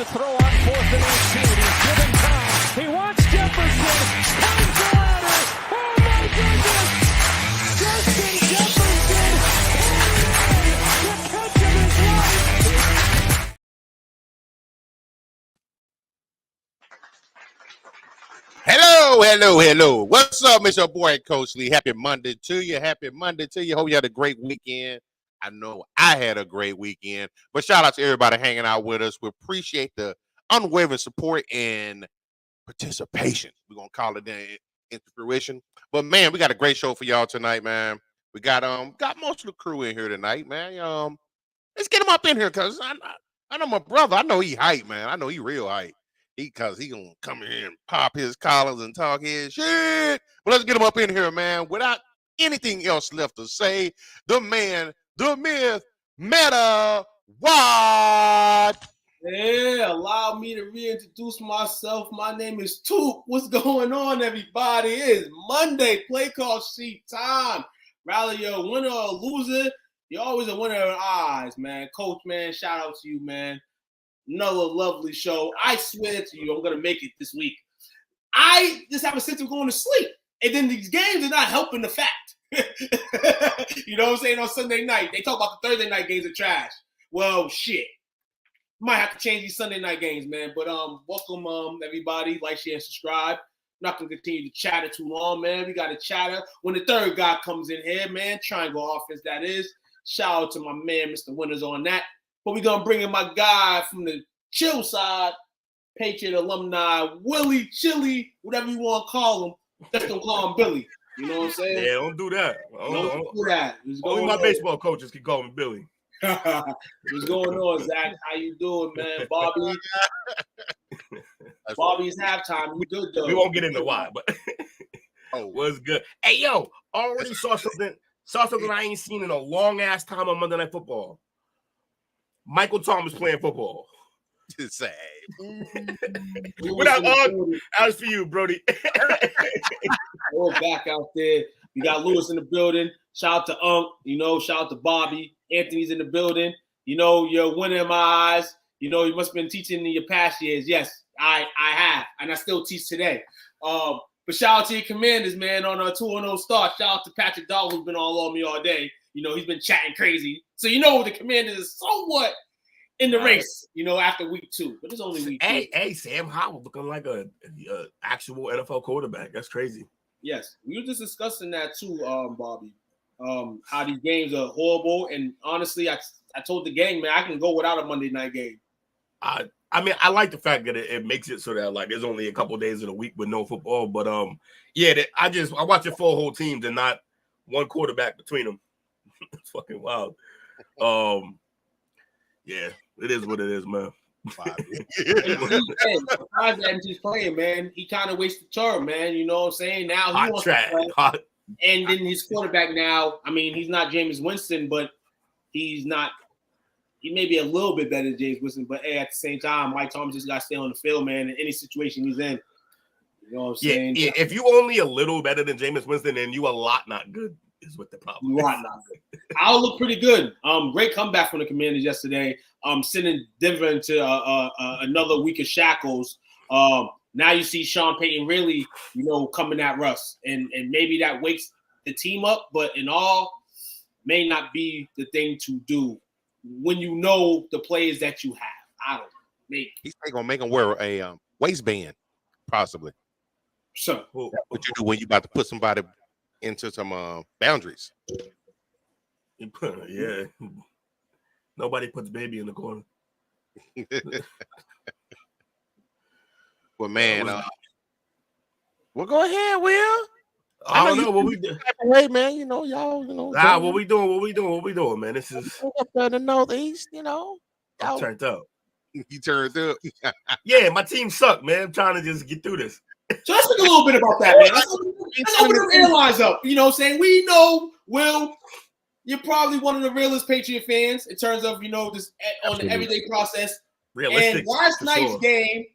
to throw on 4th and 18. He's given time. He wants Jefferson. Comes the ladder. Oh, my goodness. Justin Jefferson. The catch of his life. Hello. What's up, Mr. Boy, Coach Lee? Happy Monday to you. Hope you had a great weekend. I know I had a great weekend, but shout out to everybody hanging out with us. We appreciate the unwavering support and participation. We're going to call it into fruition. But, man, we got a great show for y'all tonight, man. We got most of the crew in here tonight, man. Let's get him up in here because I know my brother. I know he hype, man. I know he real hype. Because he gonna come in here and pop his collars and talk his shit. But let's get him up in here, man. Without anything else left to say, the man, the myth, Meta Watt. Yeah, allow me to reintroduce myself. My name is Toop. What's going on, everybody? It is Monday, Playcall sheet time. Rather you're a winner or a loser, you're always a winner in our eyes, man. Coach, man, shout out to you, man. Another lovely show. I swear to you, I'm going to make it this week. I just have a sense of going to sleep. And then these games are not helping the fact. You know what I'm saying? On Sunday night, they talk about the Thursday night games are trash. Well, shit. Might have to change these Sunday night games, man. But welcome, everybody. Like, share, and subscribe. Not going to continue to chatter too long, man. We got to chatter when the third guy comes in here, man. Triangle offense, that is. Shout out to my man, Mr. Winters, on that. But we're going to bring in my guy from the chill side, Patriot alumni, Willie, Chili, whatever you want to call him. Just don't call him Billy. You know what I'm saying? Yeah, don't do that. Don't do that. Only my baseball coaches can call me Billy. What's going on, Zach? How you doing, man? Bobby? Bobby's halftime. You good, though? We won't get into why, but what's good? Hey, yo, already saw something I ain't seen in a long-ass time on Monday Night Football. Michael Thomas playing football. Sad. Without as for you, Brody. We're back out there. We got Lewis in the building. Shout out to Unc. Shout out to Bobby. Anthony's in the building. You're a winner in my eyes. You must have been teaching in your past years. Yes, I have, and I still teach today. But shout out to your commanders, man, on our 2-0 start. Shout out to Patrick Dahl, who's been all on me all day. He's been chatting crazy. So the Commanders is somewhat in the race, after week 2. But it's only week 2. Hey, Sam Howell looking like a actual NFL quarterback. That's crazy. Yes. We were just discussing that too, Bobby. How these games are horrible. And honestly, I told the gang, man, I can go without a Monday night game. I mean, I like the fact that it makes it so that, like, there's only a couple days of the week with no football. But, I watch it for whole teams and not one quarterback between them. It's fucking wild. Yeah, it is what it is, man. He's playing, man. He kind of wasted term, man. You know what I'm saying? Now he hot wants track. to play. And then his quarterback now, I mean, he's not Jameis Winston, but he's not he may be a little bit better than James Winston, but hey, at the same time, Mike Thomas just got to stay on the field, man, in any situation he's in. You know what I'm saying? Yeah, if you only a little better than Jameis Winston, then you a lot not good is what the problem is. You are not good. I'll look pretty good. Great comeback from the Commanders yesterday. Sending Denver into another week of shackles. Now you see Sean Payton really, coming at Russ, and maybe that wakes the team up, but in all, may not be the thing to do when you know the players that you have. I don't know. Maybe. He's gonna make him wear a waistband, possibly. So that's what you do when you about to put somebody into some boundaries. Yeah. Nobody puts baby in the corner. Well, man, well, go ahead, Will. I don't know what we do. Way, man, y'all, what we doing, man? This is up there in the Northeast, I'm turned up. You turned up. Yeah, my team sucked, man. I'm trying to just get through this. So let's talk a little bit about that, man. Let's open the airlines up. You know what I'm saying? We know, Will, you're probably one of the realest Patriot fans in terms of, this on the everyday process. Realistic. And last night's game,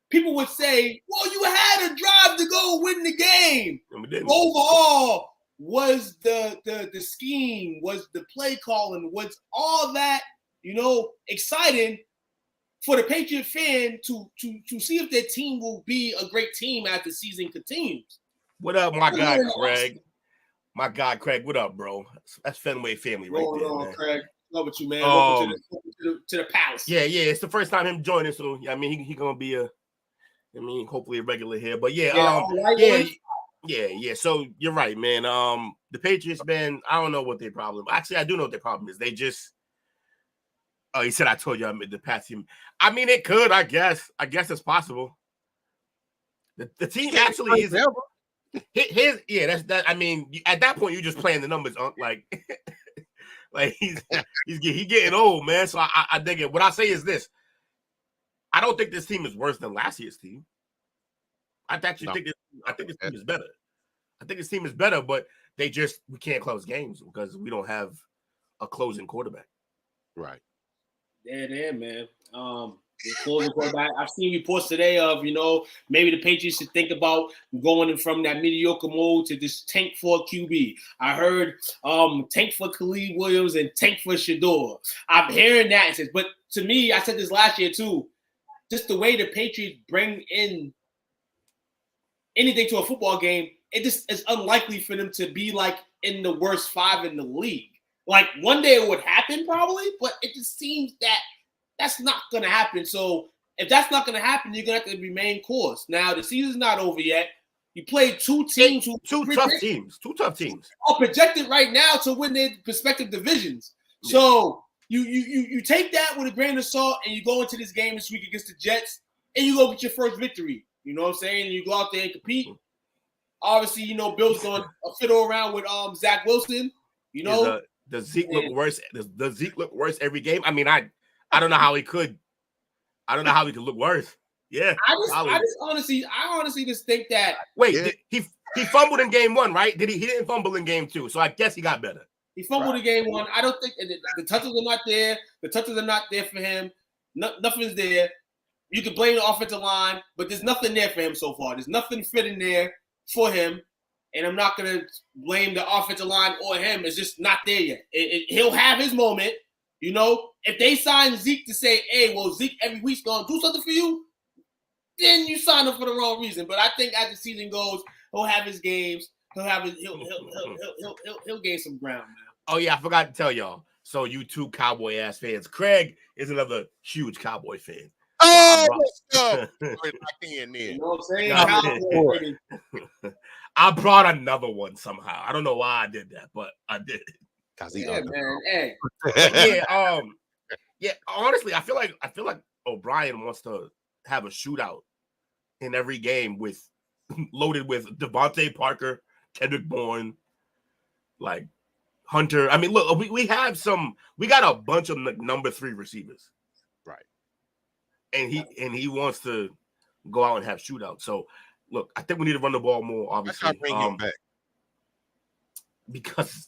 people would say, well, you had a drive to go win the game. Overall, was the scheme, was the play calling, was all that, exciting for the Patriot fan to see if their team will be a great team as the season continues. What up, my guy, Craig? My guy, Craig, what up, bro? That's Fenway family right there, man. Craig. Love with you, man. Welcome to the palace. Yeah. It's the first time him joining, so I mean, he gonna be hopefully a regular here. But yeah. So you're right, man. The Patriots, man. I don't know what their problem. Actually, I do know what their problem is. They just. Oh, he said I told you I made the pass him. I mean, it could. I guess it's possible. The team actually is. That's that. I mean, at that point, you're just playing the numbers, like he's getting old, man. So I dig it. What I say is this: I don't think this team is worse than last year's team. I think this team is better. I think this team is better, but we can't close games because we don't have a closing quarterback. Right. Yeah, man. The closing quarterback. I've seen reports today of, maybe the Patriots should think about going from that mediocre mode to this tank for QB. I heard tank for Khalid Williams and tank for Shador. I'm hearing that. But to me, I said this last year too, just the way the Patriots bring in anything to a football game, it just is unlikely for them to be like in the worst 5 in the league. Like one day it would happen probably, but it just seems that that's not going to happen. So if that's not going to happen, you're going to have to remain course. Now the season's not over yet. You played two teams, two tough teams, are projected right now to win their respective divisions. Yeah. So you take that with a grain of salt and you go into this game this week against the Jets and you go get your first victory. You know what I'm saying? And you go out there and compete. Obviously, Bill's going to fiddle around with Zach Wilson. Does Zeke look worse? Does Zeke look worse every game? I mean, I don't know how he could. I don't know how he could look worse. Yeah, I honestly just think that. Wait, he fumbled in game 1, right? He didn't fumble in game 2, so I guess he got better. He fumbled in game 1. I don't think the touches are not there. The touches are not there for him. Nothing's there. You can blame the offensive line, but there's nothing there for him so far. There's nothing fitting there for him. And I'm not going to blame the offensive line or him. It's just not there yet. He'll have his moment. If they sign Zeke to say, hey, well, Zeke every week's going to do something for you, then you sign him for the wrong reason. But I think as the season goes, he'll have his games. He'll gain some ground, man. Oh, yeah, I forgot to tell y'all. So you two Cowboy-ass fans. Craig is another huge Cowboy fan. Oh, let's go. You know what I'm saying? I brought another one somehow. I don't know why I did that, but I did. Yeah, man. Hey. Honestly, I feel like O'Brien wants to have a shootout in every game loaded with Devontae Parker, Kendrick Bourne, like Hunter. I mean, look, we got a bunch of number 3 receivers. Right. And he wants to go out and have shootouts. So look, I think we need to run the ball more, obviously. Bring him back. Because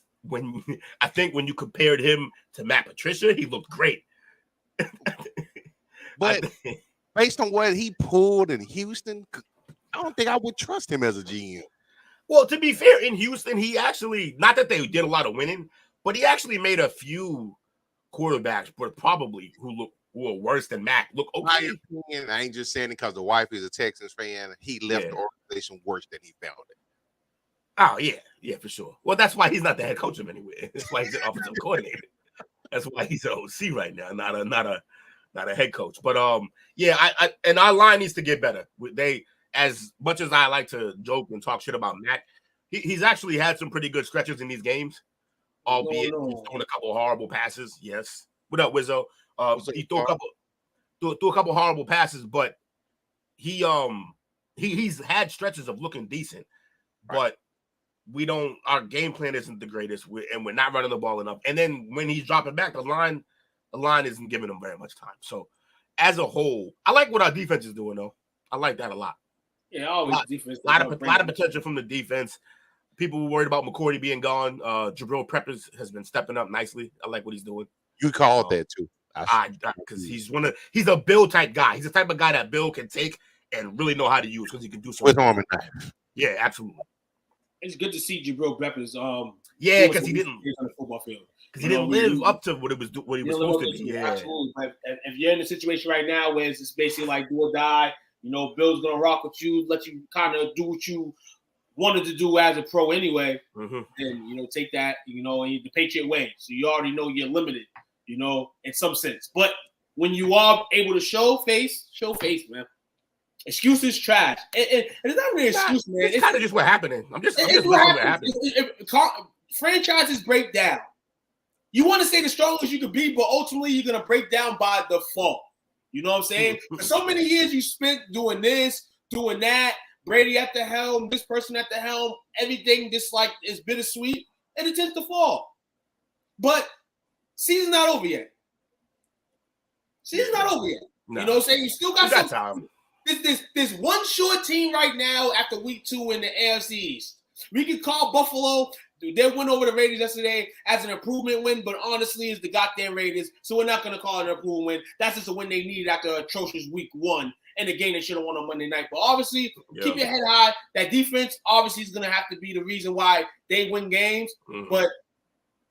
I think when you compared him to Matt Patricia, he looked great. But based on what he pulled in Houston, I don't think I would trust him as a GM. Well, to be fair, in Houston, he actually, not that they did a lot of winning, but he actually made a few quarterbacks, but probably who are worse than Mac look okay. My opinion, I ain't just saying it because the wife is a Texans fan. He left the organization worse than he found it. Oh, yeah, for sure. Well, that's why he's not the head coach of anywhere. That's why he's an offensive coordinator. That's why he's an OC right now, not a head coach. But I and our line needs to get better. They, as much as I like to joke and talk shit about Mac, he's actually had some pretty good stretches in these games, albeit he's thrown a couple horrible passes. Yes. What up, Wizzo? He threw a couple horrible passes, but he's had stretches of looking decent, but our game plan isn't the greatest, and we're not running the ball enough. And then when he's dropping back, the line isn't giving him very much time. So as a whole, I like what our defense is doing, though. I like that a lot. Yeah, always defense. A lot of potential from the defense. People were worried about McCourty being gone. Jabril Peppers has been stepping up nicely. I like what he's doing. You called that too. Because he's a Bill type guy. He's the type of guy that Bill can take and really know how to use because he can do something. With arm and knife. Yeah, absolutely. It's good to see Jabril Peppers. Because he didn't on the football field. Because he didn't live up to what he was supposed to be. Yeah, absolutely. But if you're in a situation right now where it's basically like do or die, Bill's gonna rock with you, let you kind of do what you wanted to do as a pro anyway. Mm-hmm. Then take that, and the Patriot way. So you already know you're limited, in some sense. But when you are able to show face, man. Excuses trash. It's not really an excuse, man. It's kind of just what happened. I'm just looking what happened. Franchises break down. You want to say the strongest you could be, but ultimately you're gonna break down by default. You know what I'm saying? For so many years you spent doing this, doing that. Brady at the helm, this person at the helm. Everything just like is bittersweet, and it tends to fall. But season's not over yet. Season's not over yet. No. You know what I'm saying? You still got some time. There's one short team right now after week 2 in the AFC East. We can call Buffalo. They win over the Raiders yesterday as an improvement win, but honestly, it's the goddamn Raiders, so we're not going to call it an improvement win. That's just a win they needed after an atrocious week 1 and a game they should have won on Monday night. But obviously, keep your head high. That defense obviously is going to have to be the reason why they win games. Mm-hmm. But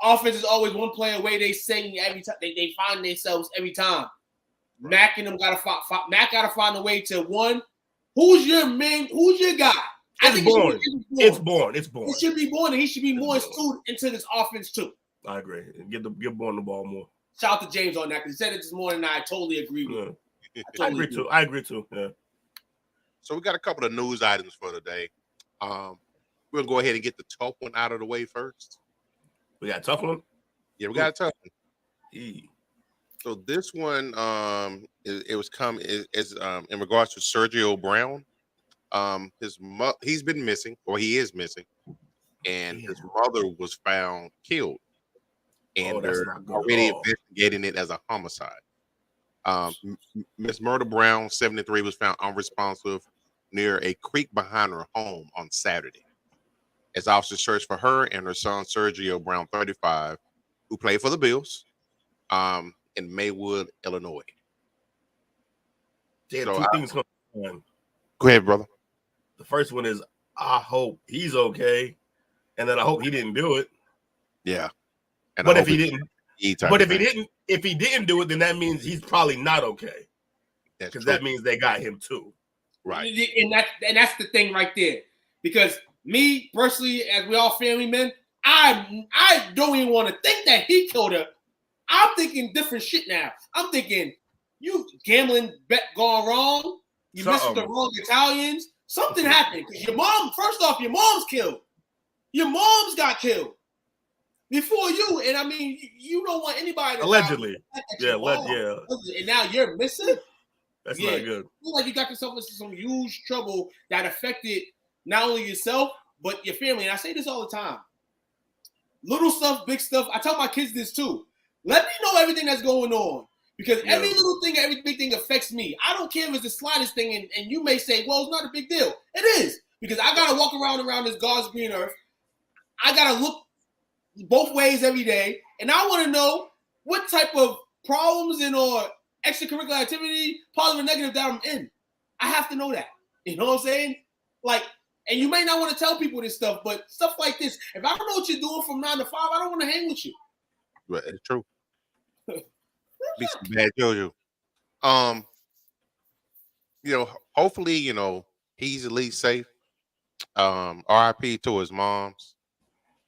offense is always one play away. They sing every time. They find themselves every time. Mac and them gotta find a way to one. Who's your man? Who's your guy? It's born. It should be born, and he should be more astute into this offense too. I agree. Get Born the ball more. Shout out to James on that because he said it this morning. And I totally agree with him. I agree too. Yeah. So we got a couple of news items for today. We're gonna go ahead and get the tough one out of the way first. We got a tough one. Yeah, we got a tough one. Yeah. So this one, it was in regards to Sergio Brown. He's been missing, or he is missing, and his mother was found killed, and they're already investigating it as a homicide. Miss Murder Brown, 73, was found unresponsive near a creek behind her home on Saturday. As officers searched for her and her son Sergio Brown, 35, who played for the Bills. In Maywood, Illinois. Yeah, so 2 things going on. Go ahead, brother. The first one is I hope he's okay, and then I hope he didn't do it. Yeah, but if he didn't do it, then that means he's probably not okay. Because that means they got him too, right? And that's the thing right there. Because me personally, as we all family men, I don't even want to think that he killed her. I'm thinking different shit now. I'm thinking you gambling bet gone wrong. You messed with the wrong Italians. Something happened. Because your mom, first off, your mom's killed. Your mom's got killed before you. And I mean, you don't want anybody to allegedly. Yeah. And now you're missing. That's not good. I feel like you got yourself into some huge trouble that affected not only yourself, but your family. And I say this all the time. Little stuff, big stuff. I tell my kids this too. Let me know everything that's going on. Because every little thing, every big thing affects me. I don't care if it's the slightest thing, and you may say, well, it's not a big deal. It is. Because I got to walk around this God's green earth. I got to both ways every day, and I want to know what type of problems and or extracurricular activity, positive or negative, that I'm in. I have to know that. You know what I'm saying? Like, and you may not want to tell people this stuff, but stuff like this, if I don't know what you're doing from 9 to 5, I don't want to hang with you. Right, it's true. Be some bad JoJo. Hopefully, he's at least safe. RIP to his moms.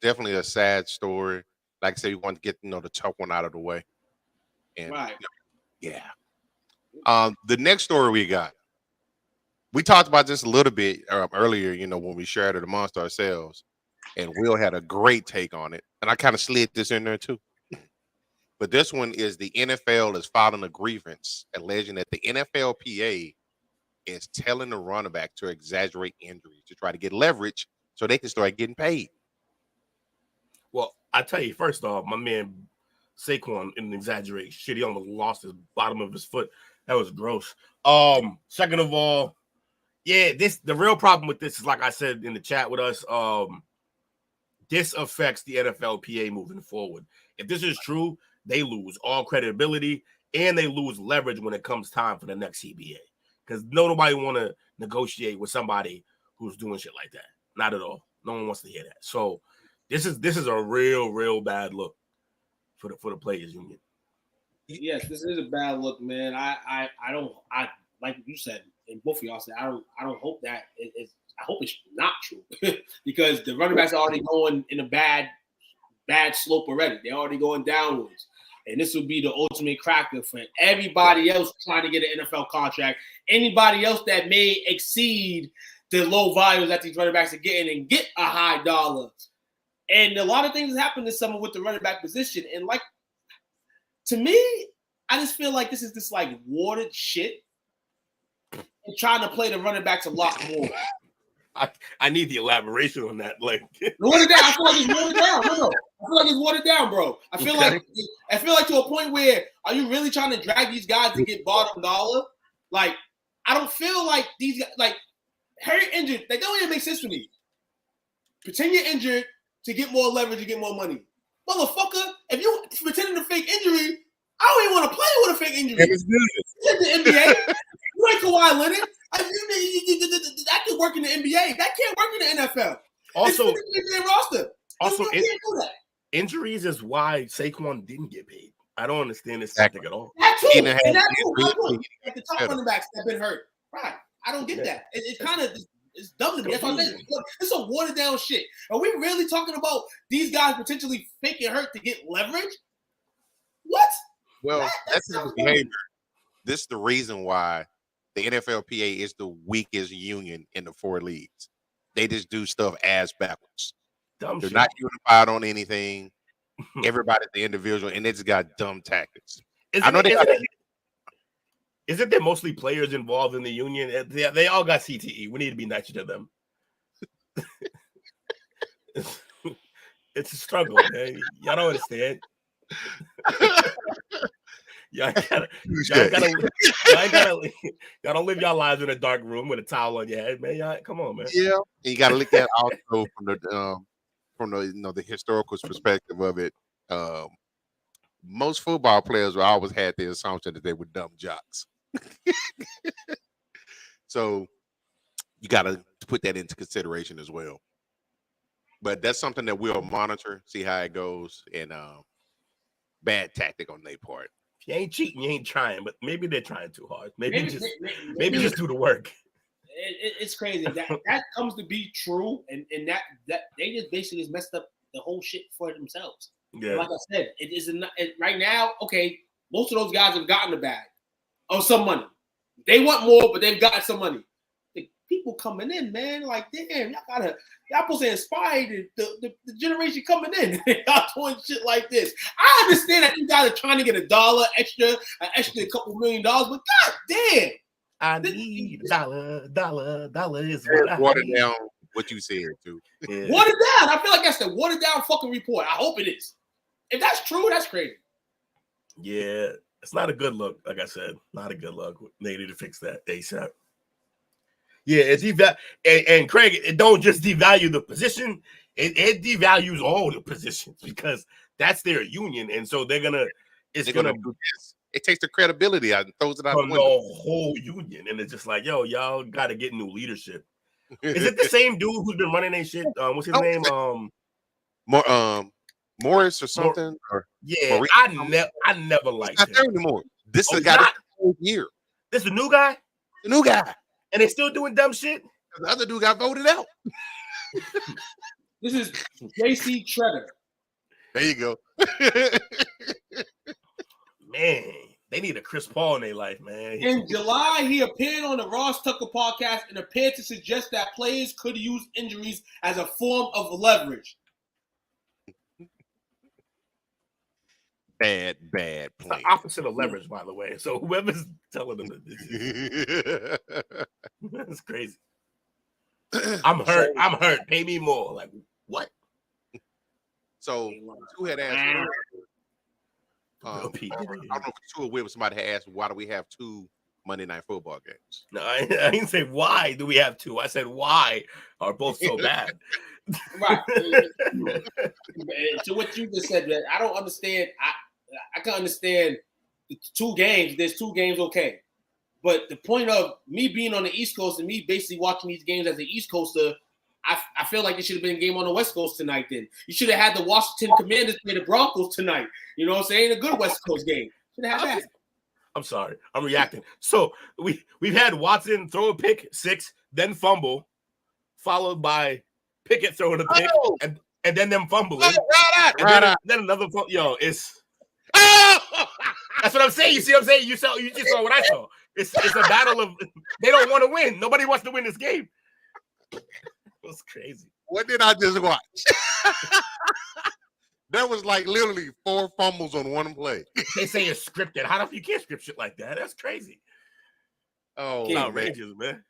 Definitely a sad story. Like I said, we want to get the tough one out of the way. And Right. yeah. The next story we got. We talked about this a little bit earlier, when we shared it amongst ourselves, and Will had a great take on it, and I kind of slid this in there too. But this one is the NFL is filing a grievance alleging that the NFLPA is telling the running back to exaggerate injuries to try to get leverage so they can start getting paid. Well, I tell you, first off, my man Saquon didn't exaggerate shit. He almost lost his bottom of his foot. That was gross. Second of all, yeah, the real problem with this is, like I said in the chat with us, this affects the NFLPA moving forward. If this is true, they lose all credibility and they lose leverage when it comes time for the next CBA. Because nobody want to negotiate with somebody who's doing shit like that. Not at all. No one wants to hear that. So this is a real bad look for the players union. Yes, this is a bad look, man. I don't like you said, and both of y'all said, I don't hope that I hope it's not true because the running backs are already going in a bad slope already. They're already going downwards. And this will be the ultimate cracker for everybody else trying to get an NFL contract. Anybody else that may exceed the low volumes that these running backs are getting and get a high dollar. And a lot of things happen this summer with the running back position. And like, to me, I just feel like this is this like watered shit and trying to play the running backs a lot more. I need the elaboration on that. Like, watered down. I feel like it's watered down. No. I feel like it's watered down, bro. I feel like to a point where are you really trying to drag these guys to get bottom dollar? Like, I don't feel like these guys, like Harry injured. They don't even make sense to me. Pretend you're injured to get more leverage and get more money, motherfucker. If you pretending to fake injury, I don't even want to play with a fake injury. It's good. The NBA. You ain't Kawhi Leonard. That can work in the NBA. That can't work in the NFL. Also, you can't do that. Injuries is why Saquon didn't get paid. I don't understand this tactic at all. That too. Like the top running backs that have been hurt. Right. I don't get that. It kind of it's dumb to me. That's what I'm saying. It's a watered down shit. Are we really talking about these guys potentially faking hurt to get leverage? What? Well, that's his behavior. This is the reason why the NFLPA is the weakest union in the 4 leagues. They just do stuff ass backwards. They're not unified on anything. Everybody's the individual, and they just got dumb tactics. Isn't there mostly players involved in the union? They all got CTE. We need to be nicer to them. It's a struggle, man. Y'all don't understand. Y'all don't live your lives in a dark room with a towel on your head, man. Y'all, come on, man. Yeah, you got to look at also from the historical perspective of it. Most football players always had the assumption that they were dumb jocks. So you got to put that into consideration as well. But that's something that we'll monitor, see how it goes, and bad tactic on their part. If you ain't cheating, you ain't trying, but maybe they're trying too hard. Maybe just do the work. It's crazy. That comes to be true, and that they just basically just messed up the whole shit for themselves. Yeah. Like I said, it is right now. Okay, most of those guys have gotten the bag of some money. They want more, but they've gotten some money. The people coming in, man, like damn, y'all supposed to inspire the generation coming in. Y'all doing shit like this. I understand that you guys are trying to get an extra couple $1 million, but god damn. I need dollar is watered down what you said too. Yeah. Watered down. I feel like that's the watered down fucking report. I hope it is. If that's true, that's crazy. Yeah, it's not a good look. Like I said, not a good look. They need to fix that ASAP. Yeah, it's and Craig, it don't just devalue the position. it devalues all the positions because that's their union, and so they're gonna do this. It takes the credibility out and throws it out the from the window. whole union, and it's just like, yo, y'all got to get new leadership. Is it the same dude who's been running that shit? What's his name? Morris or something? Yeah, Maurice? I never liked He's not him. there anymore. This is Oh, the guy that whole year. This the new guy, The new guy. and they still doing dumb shit. The other dude got voted out. This is JC Treader. There you go. Man, they need a Chris Paul in their life, man. In July, he appeared on the Ross Tucker podcast and appeared to suggest that players could use injuries as a form of leverage. Bad It's play. the opposite of leverage, by the way. So whoever's telling them that that's crazy. I'm hurt. I'm hurt. Pay me more. Like what? So who had asked? I don't know if two or with somebody had asked, why do we have 2 Monday Night Football games? No, I didn't say why do we have 2. I said why are both so bad. Right. So what you just said, that I don't understand. I can understand the 2 games. There's 2 games, okay. But the point of me being on the East Coast and me basically watching these games as an East Coaster, I feel like it should have been a game on the West Coast tonight then. You should have had the Washington Commanders play the Broncos tonight. You know what I'm saying? A good West Coast game. Should have had that. I'm sorry. I'm reacting. So we've had Watson throw a pick 6, then fumble, followed by Pickett throwing a pick, and then them fumbling. Then another fumble. Yo, it's that's what I'm saying. You see what I'm saying? You just saw what I saw. It's a battle of they don't want to win. Nobody wants to win this game. It was crazy. What did I just watch? That was like literally 4 fumbles on one play. They say it's scripted. How do you can't script shit like that? That's crazy. Oh, it's outrageous, man.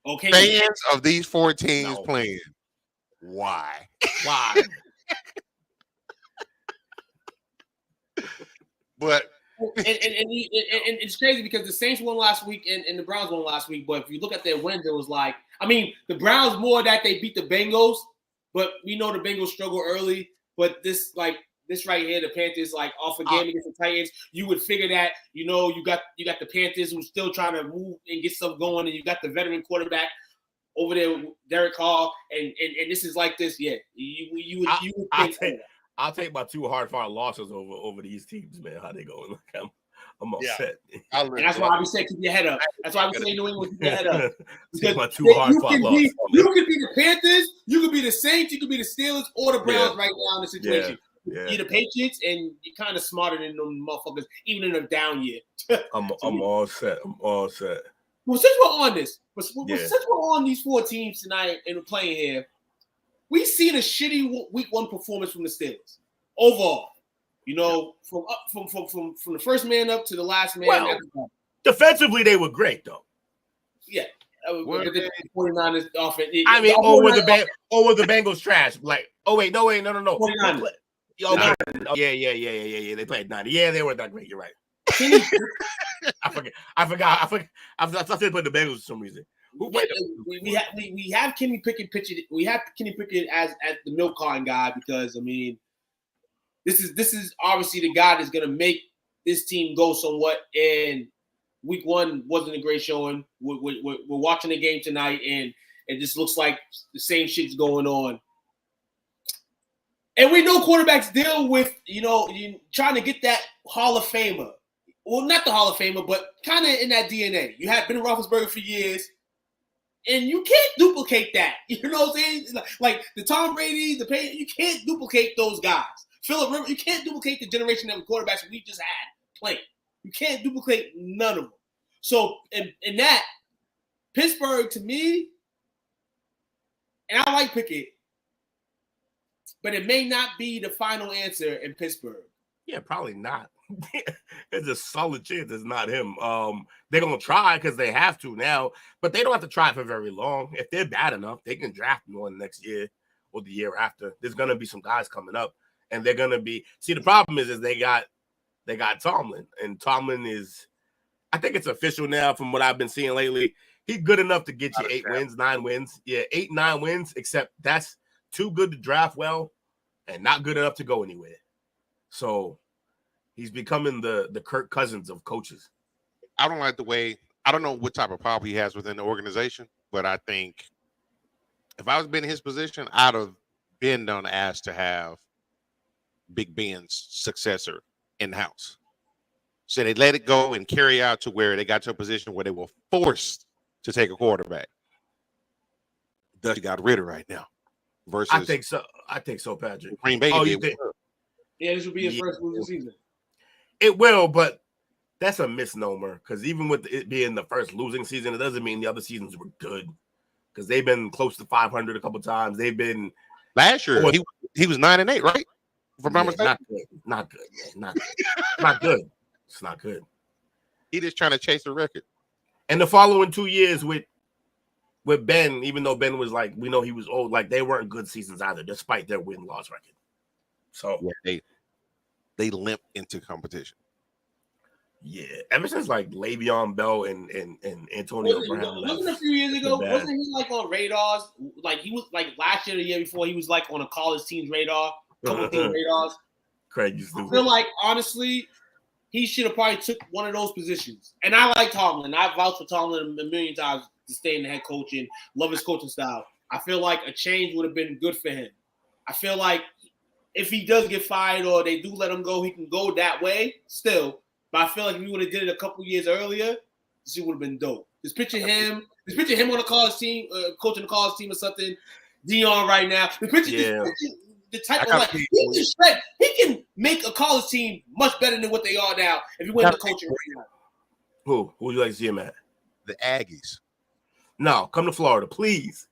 Okay. Fans of these 4 teams playing. Why? But and it's crazy because the Saints won last week and the Browns won last week. But if you look at their wins, it was like, I mean, the Browns more that they beat the Bengals, but we know the Bengals struggle early. But this right here, the Panthers like off a game against the Titans, you would figure that, you know, you got the Panthers who's still trying to move and get stuff going, and you got the veteran quarterback over there, Derek Carr, and this is like this, yeah. You would think. I'll take my 2 hard-fought losses over these teams, man. How they going? I'm upset. And that's why I be saying keep your head up. That's why I be saying New England keep your head up. Take my 2 hard-fought losses. You could be the Panthers, you could be the Saints, you could be the Steelers or the Browns right now in the situation. Yeah. You're the Patriots, and you're kind of smarter than them motherfuckers, even in a down year. I'm all set. Well, since we're on this, since we're on these 4 teams tonight and we're playing here, we've seen a shitty week 1 performance from the Steelers overall. You know, from the first man up to the last man. Well, defensively, they were great though. Yeah, but the 49ers offense. I mean, or were the Bengals trash? Like, no. 49ers. Yeah. They played 90. Yeah, they were not great. You're right. I forgot. I thought they played the Bengals for some reason. We have Kenny Pickett pitching. We have Kenny Pickett as the milk carton guy because I mean, this is obviously the guy that's gonna make this team go somewhat. And week 1 wasn't a great showing. We're watching the game tonight, and it just looks like the same shit's going on. And we know quarterbacks deal with, trying to get that Hall of Famer. Well, not the Hall of Famer, but kind of in that DNA. You have Ben Roethlisberger for years, and you can't duplicate that. You know what I'm saying? Like the Tom Brady, the Payton, you can't duplicate those guys. Phillip Rivers, you can't duplicate the generation of quarterbacks we just had playing. You can't duplicate none of them. So, in that, Pittsburgh, to me, and I like Pickett, but it may not be the final answer in Pittsburgh. Yeah, probably not. There's a solid chance it's not him. They're going to try because they have to now, but they don't have to try for very long. If they're bad enough, they can draft one next year or the year after. There's going to be some guys coming up, and they're going to be – see, the problem is they got Tomlin, and Tomlin is – I think it's official now from what I've been seeing lately. He's good enough to get you 8 wins, 9 wins. Yeah, 8, 9 wins, except that's too good to draft well and not good enough to go anywhere. So he's becoming the Kirk Cousins of coaches. I don't like the way. I don't know what type of power he has within the organization, but I think if I was been in his position, I'd have been done asked to have Big Ben's successor in house. So they let it go and carry out to where they got to a position where they were forced to take a quarterback. Thus, you got Ritter right now. Versus I think so, Patrick. Green Bay. You think? Yeah, this will be his first losing season. It will, but that's a misnomer because even with it being the first losing season, it doesn't mean the other seasons were good because they've been close to 500 a couple times. They've been last year. He was 9-8, right? If I'm not mistaken. Not good. Not good. It's not good. He just trying to chase the record. And the following 2 years with Ben, even though Ben was like, we know he was old, like they weren't good seasons either, despite their win-loss record. So yeah, they limp into competition. Yeah, ever since like Le'Veon Bell and Antonio Brown. Wasn't a few years ago? Wasn't he like on radars? Like he was like last year, the year before, he was like on a college team's radar, couple team radars. Craig, you stupid. I feel like honestly, he should have probably took one of those positions. And I like Tomlin. I vouched for Tomlin a million times to stay in the head coach and love his coaching style. I feel like a change would have been good for him. I feel like if he does get fired or they do let him go, he can go that way still. But I feel like if he would have did it a couple years earlier, this would have been dope. Just picture him on a college team, coaching a college team or something. Dion right now. The type of like he can make a college team much better than what they are now if he went into coaching right now. Who would you like to see him at? The Aggies. No, come to Florida, please.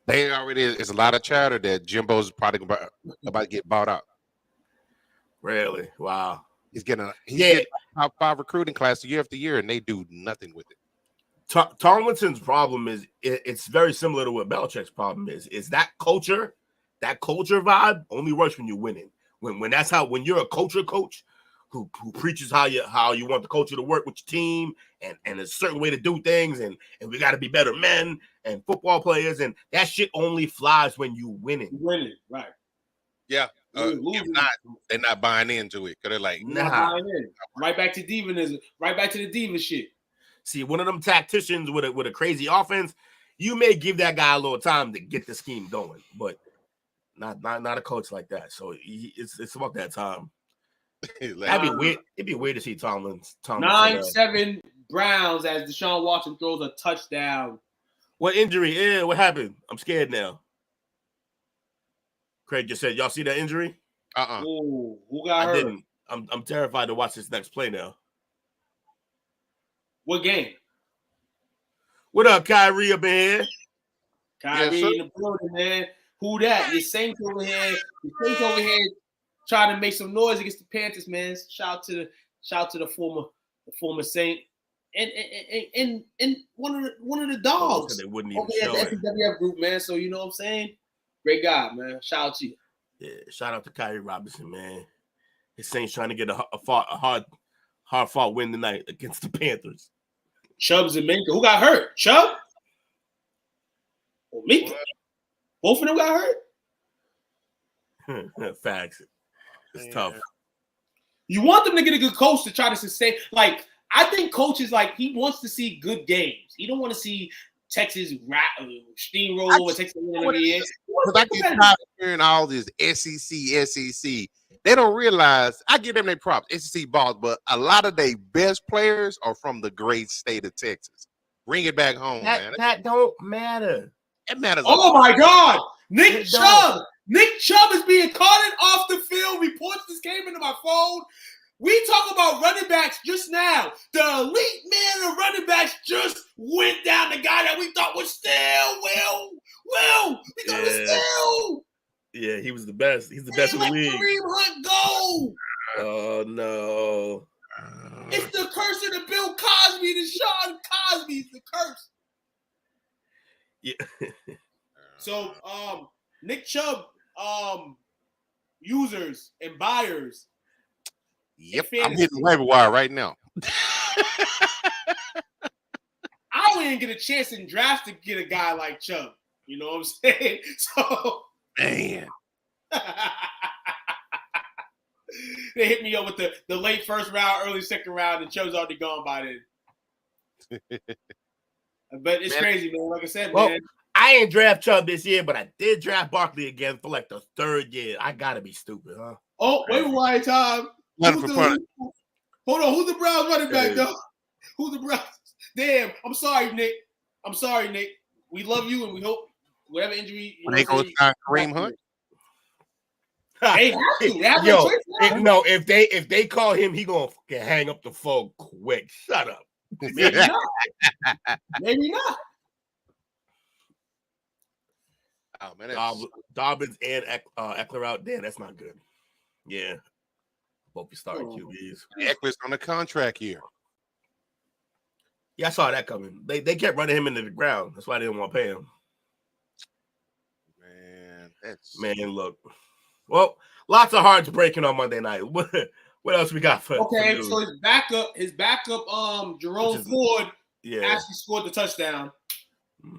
They already is a lot of chatter that Jimbo's probably about to get bought out. Really? Wow. He's getting top 5 recruiting class year after year, and they do nothing with it. Tomlinson's problem is it's very similar to what Belichick's problem is. Is that culture vibe only works when you're winning. When you're a culture coach who preaches how you want the culture to work with your team and a certain way to do things and we got to be better men and football players and that shit only flies when you winning. Winning, right? Yeah. If not, they're not buying into it because they're like, nah. Right back to divanism. Right back to the diva shit. See, one of them tacticians with a crazy offense, you may give that guy a little time to get the scheme going, but not a coach like that. So it's about that time. That'd be weird. It'd be weird to see Tomlin 9-7 Browns as Deshaun Watson throws a touchdown. What injury? Yeah, what happened? I'm scared now. Craig just said, y'all see that injury? Ooh, who got hurt? I didn't. I'm terrified to watch this next play now. What game? What up, Kyrie up in here? Kyrie in the building, man. Who that? Your Saints over here. Your Saints over here trying to make some noise against the Panthers, man. Shout to the former Saint. And one of the dogs. They wouldn't even show the STWF group, man. So you know what I'm saying? Great guy, man. Shout out to you. Yeah, shout out to Kyrie Robinson, man. His Saints trying to get a hard-fought win tonight against the Panthers. Chubbs and Minka. Who got hurt? Chubb? Or Minka? Both of them got hurt? Facts. It's tough. You want them to get a good coach to try to sustain. Like, I think coaches, like, he wants to see good games. He don't want to see Texas steamroll over Texas. Because I get tired of hearing all this SEC. They don't realize, I give them their props, SEC balls, but a lot of their best players are from the great state of Texas. Bring it back home, man. That don't matter. It matters. Oh, my God. Nick Chubb. Nick Chubb is being carted off the field. Reports just came into my phone. We talk about running backs just now. The elite man of running backs just went down the guy that we thought was still Will. We thought was still. Yeah, he was the best. He's the best in the league. Kareem Hunt go. Oh, no. It's the curse of the Bill Cosby, the Sean Cosby's the curse. Yeah. So, Nick Chubb, users and buyers. Yep, I'm hitting the waiver wire right now. I wouldn't get a chance in drafts to get a guy like Chubb. You know what I'm saying? So Man. they hit me up with the late first round, early second round, and Chubb's already gone by then. But it's crazy, man. Like I said, man. I ain't draft Chubb this year, but I did draft Barkley again for like the third year. I gotta be stupid, huh? Oh, wait one time. Hold on, who's the Browns running back, though? Who's the Browns? Damn, I'm sorry, Nick. We love you, and we hope whatever injury. When they go sign Kareem Hunt? They have to. They have Yo, no choice. If they call him, he gonna fucking hang up the phone quick. Shut up. Maybe not. Maybe not. Oh man, Dobbins and Eckler out there. That's not good. Yeah, hope you starting QBs. Eckler's on the contract here. Yeah, I saw that coming. They kept running him into the ground. That's why they didn't want to pay him. Man, look. Well, lots of hearts breaking on Monday night. What else we got for? Okay, so his backup, Jerome Ford, actually scored the touchdown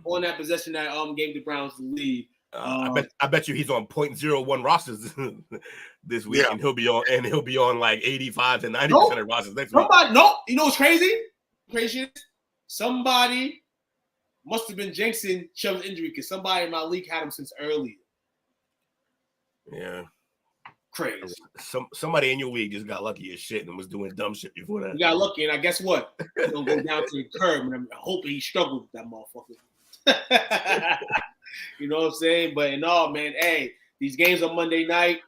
on that possession that gave the Browns the lead. I bet you he's on 0.01 rosters this week, and he'll be on like 85 to 90% of rosters next week. You know what's crazy? Somebody must have been jinxing Chubb's injury because somebody in my league had him since earlier. Yeah. Crazy. Somebody in your league just got lucky as shit and was doing dumb shit before that. He got lucky, and I guess what? He's gonna go down to the curb, and I'm hoping he struggled with that motherfucker. You know what I'm saying? But in all, man, hey, these games on Monday night,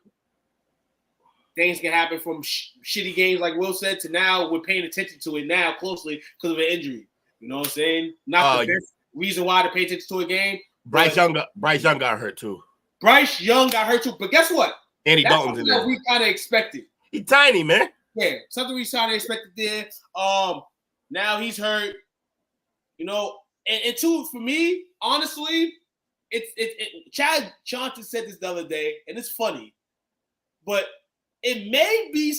things can happen from shitty games, like Will said, to now we're paying attention to it now closely because of an injury. You know what I'm saying? Not the best reason why to pay attention to a game. Bryce Young got hurt too. Bryce Young got hurt too, but guess what? Andy Dalton's in there. We kind of expected. He's tiny, man. Yeah, something we kind of expected there. Now he's hurt. You know, and two, for me, honestly, Chad Johnson said this the other day, and it's funny, but it may be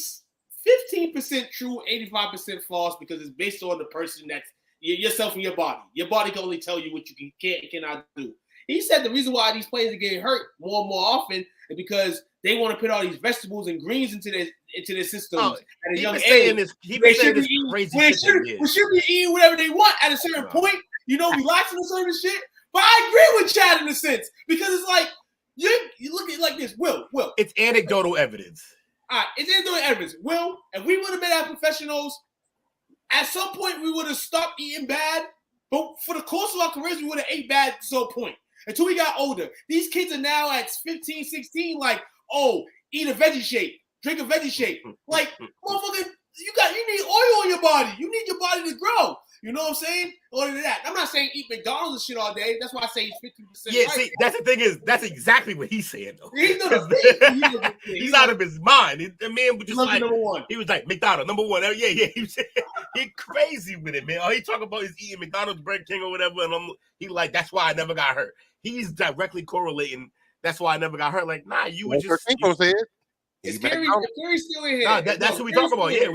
15% true, 85% false because it's based on the person that's yourself and your body. Your body can only tell you what you can and cannot do. He said the reason why these players are getting hurt more and more often is because they want to put all these vegetables and greens into their systems at a young age. We should be eating whatever they want at a certain point. You know, relaxing on certain shit. But I agree with Chad in a sense because it's like you look at it like this. Will. It's anecdotal evidence. All right, it's anecdotal evidence. Will, if we would have been at professionals, at some point we would have stopped eating bad. But for the course of our careers, we would have ate bad to some point. Until we got older. These kids are now at 15, 16, like, eat a veggie shake, drink a veggie shake. Like, motherfucker, you need oil on your body. You need your body to grow. You know what I'm saying? Other than that, I'm not saying eat McDonald's and shit all day. That's why I say he's 50%. Yeah, right. See, that's the thing is, that's exactly what he's saying, though. He's out of his mind. The man was just like, number one. He was like, McDonald's, number one. Yeah. He crazy with it, man. He talking about he's eating McDonald's, Burger King, or whatever, and he like, that's why I never got hurt. He's directly correlating. That's why I never got hurt. Like, nah, you were just. Is Kerry still in here? Nah, that's what we talk about. Yeah,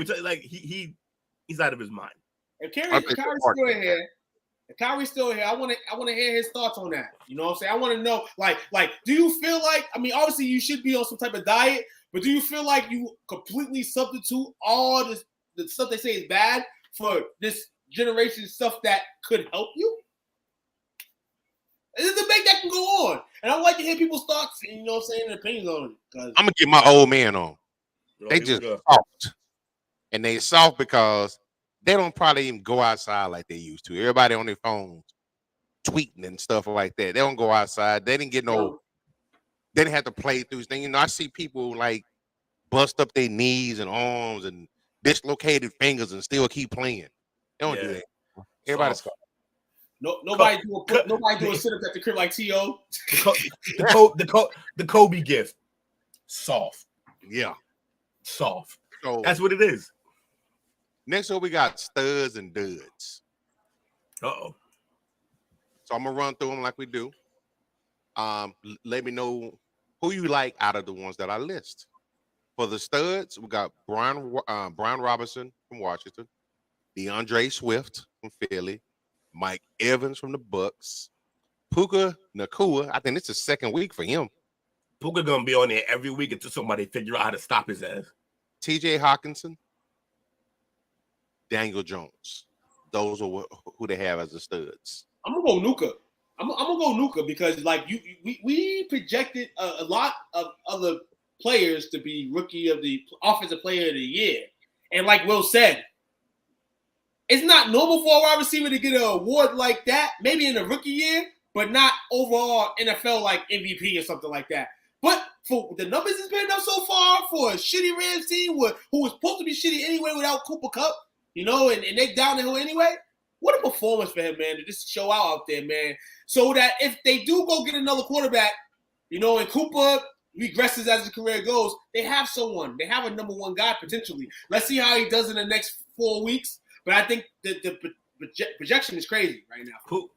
he's out of his mind. If Kyrie's still in here, I want to hear his thoughts on that. You know what I'm saying? I want to know, like, do you feel like? I mean, obviously you should be on some type of diet, but do you feel like you completely substitute all the stuff they say is bad for this generation stuff that could help you? It's a debate that can go on, and I like to hear people's thoughts and, you know what I'm saying, and opinions on it. I'm gonna get my old man on. They just soft, and they soft because they don't probably even go outside like they used to. Everybody on their phones tweeting and stuff like that. They don't go outside. They didn't get they didn't have to play through things. You know, I see people like bust up their knees and arms and dislocated fingers and still keep playing. They don't do that. Everybody's soft. Nobody do a sit-up at the crib like T.O. The Kobe gift. Soft. Yeah. Soft. So that's what it is. Next up, we got studs and duds. Uh-oh. So I'm going to run through them like we do. Let me know who you like out of the ones that I list. For the studs, we got Brian Robinson from Washington, DeAndre Swift from Philly, Mike Evans from the Bucks, Puka Nakua, I think it's the second week for him. Puka gonna be on there every week until somebody figure out how to stop his ass. TJ Hawkinson, Daniel Jones. Those are who they have as the studs. I'm gonna go Nuka. I'm gonna go Nuka because like we projected a lot of other players to be rookie of the offensive player of the year, and like Will said, it's not normal for a wide receiver to get an award like that. Maybe in the rookie year, but not overall NFL like MVP or something like that. But for the numbers it's been up so far for a shitty Rams team who was supposed to be shitty anyway without Cooper Kupp, and they down the hill anyway. What a performance for him, man, to just show out there, man. So that if they do go get another quarterback, and Cooper regresses as his career goes, they have someone. They have a number one guy potentially. Let's see how he does in the next 4 weeks. But I think the projection is crazy right now.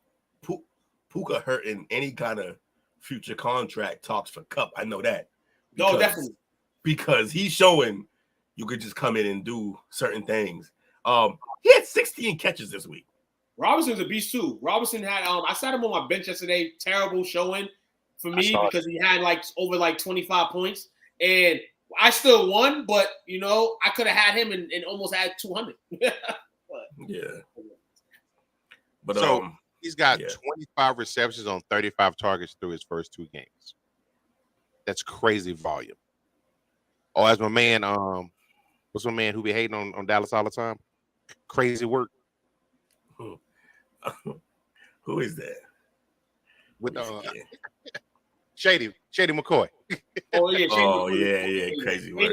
Puka hurting any kind of future contract talks for Kupp. I know that. No, definitely. Because he's showing you could just come in and do certain things. He had 16 catches this week. Robinson's a beast too. Robinson had I sat him on my bench yesterday. Terrible showing for me because he had over 25 points. And I still won, but I could have had him and almost had 200. Yeah. But so he's got 25 receptions on 35 targets through his first 2 games. That's crazy volume. Oh, as my man, what's my man who be hating on Dallas all the time? Crazy work. Who is that? With Shady McCoy. Oh yeah, yeah, crazy work.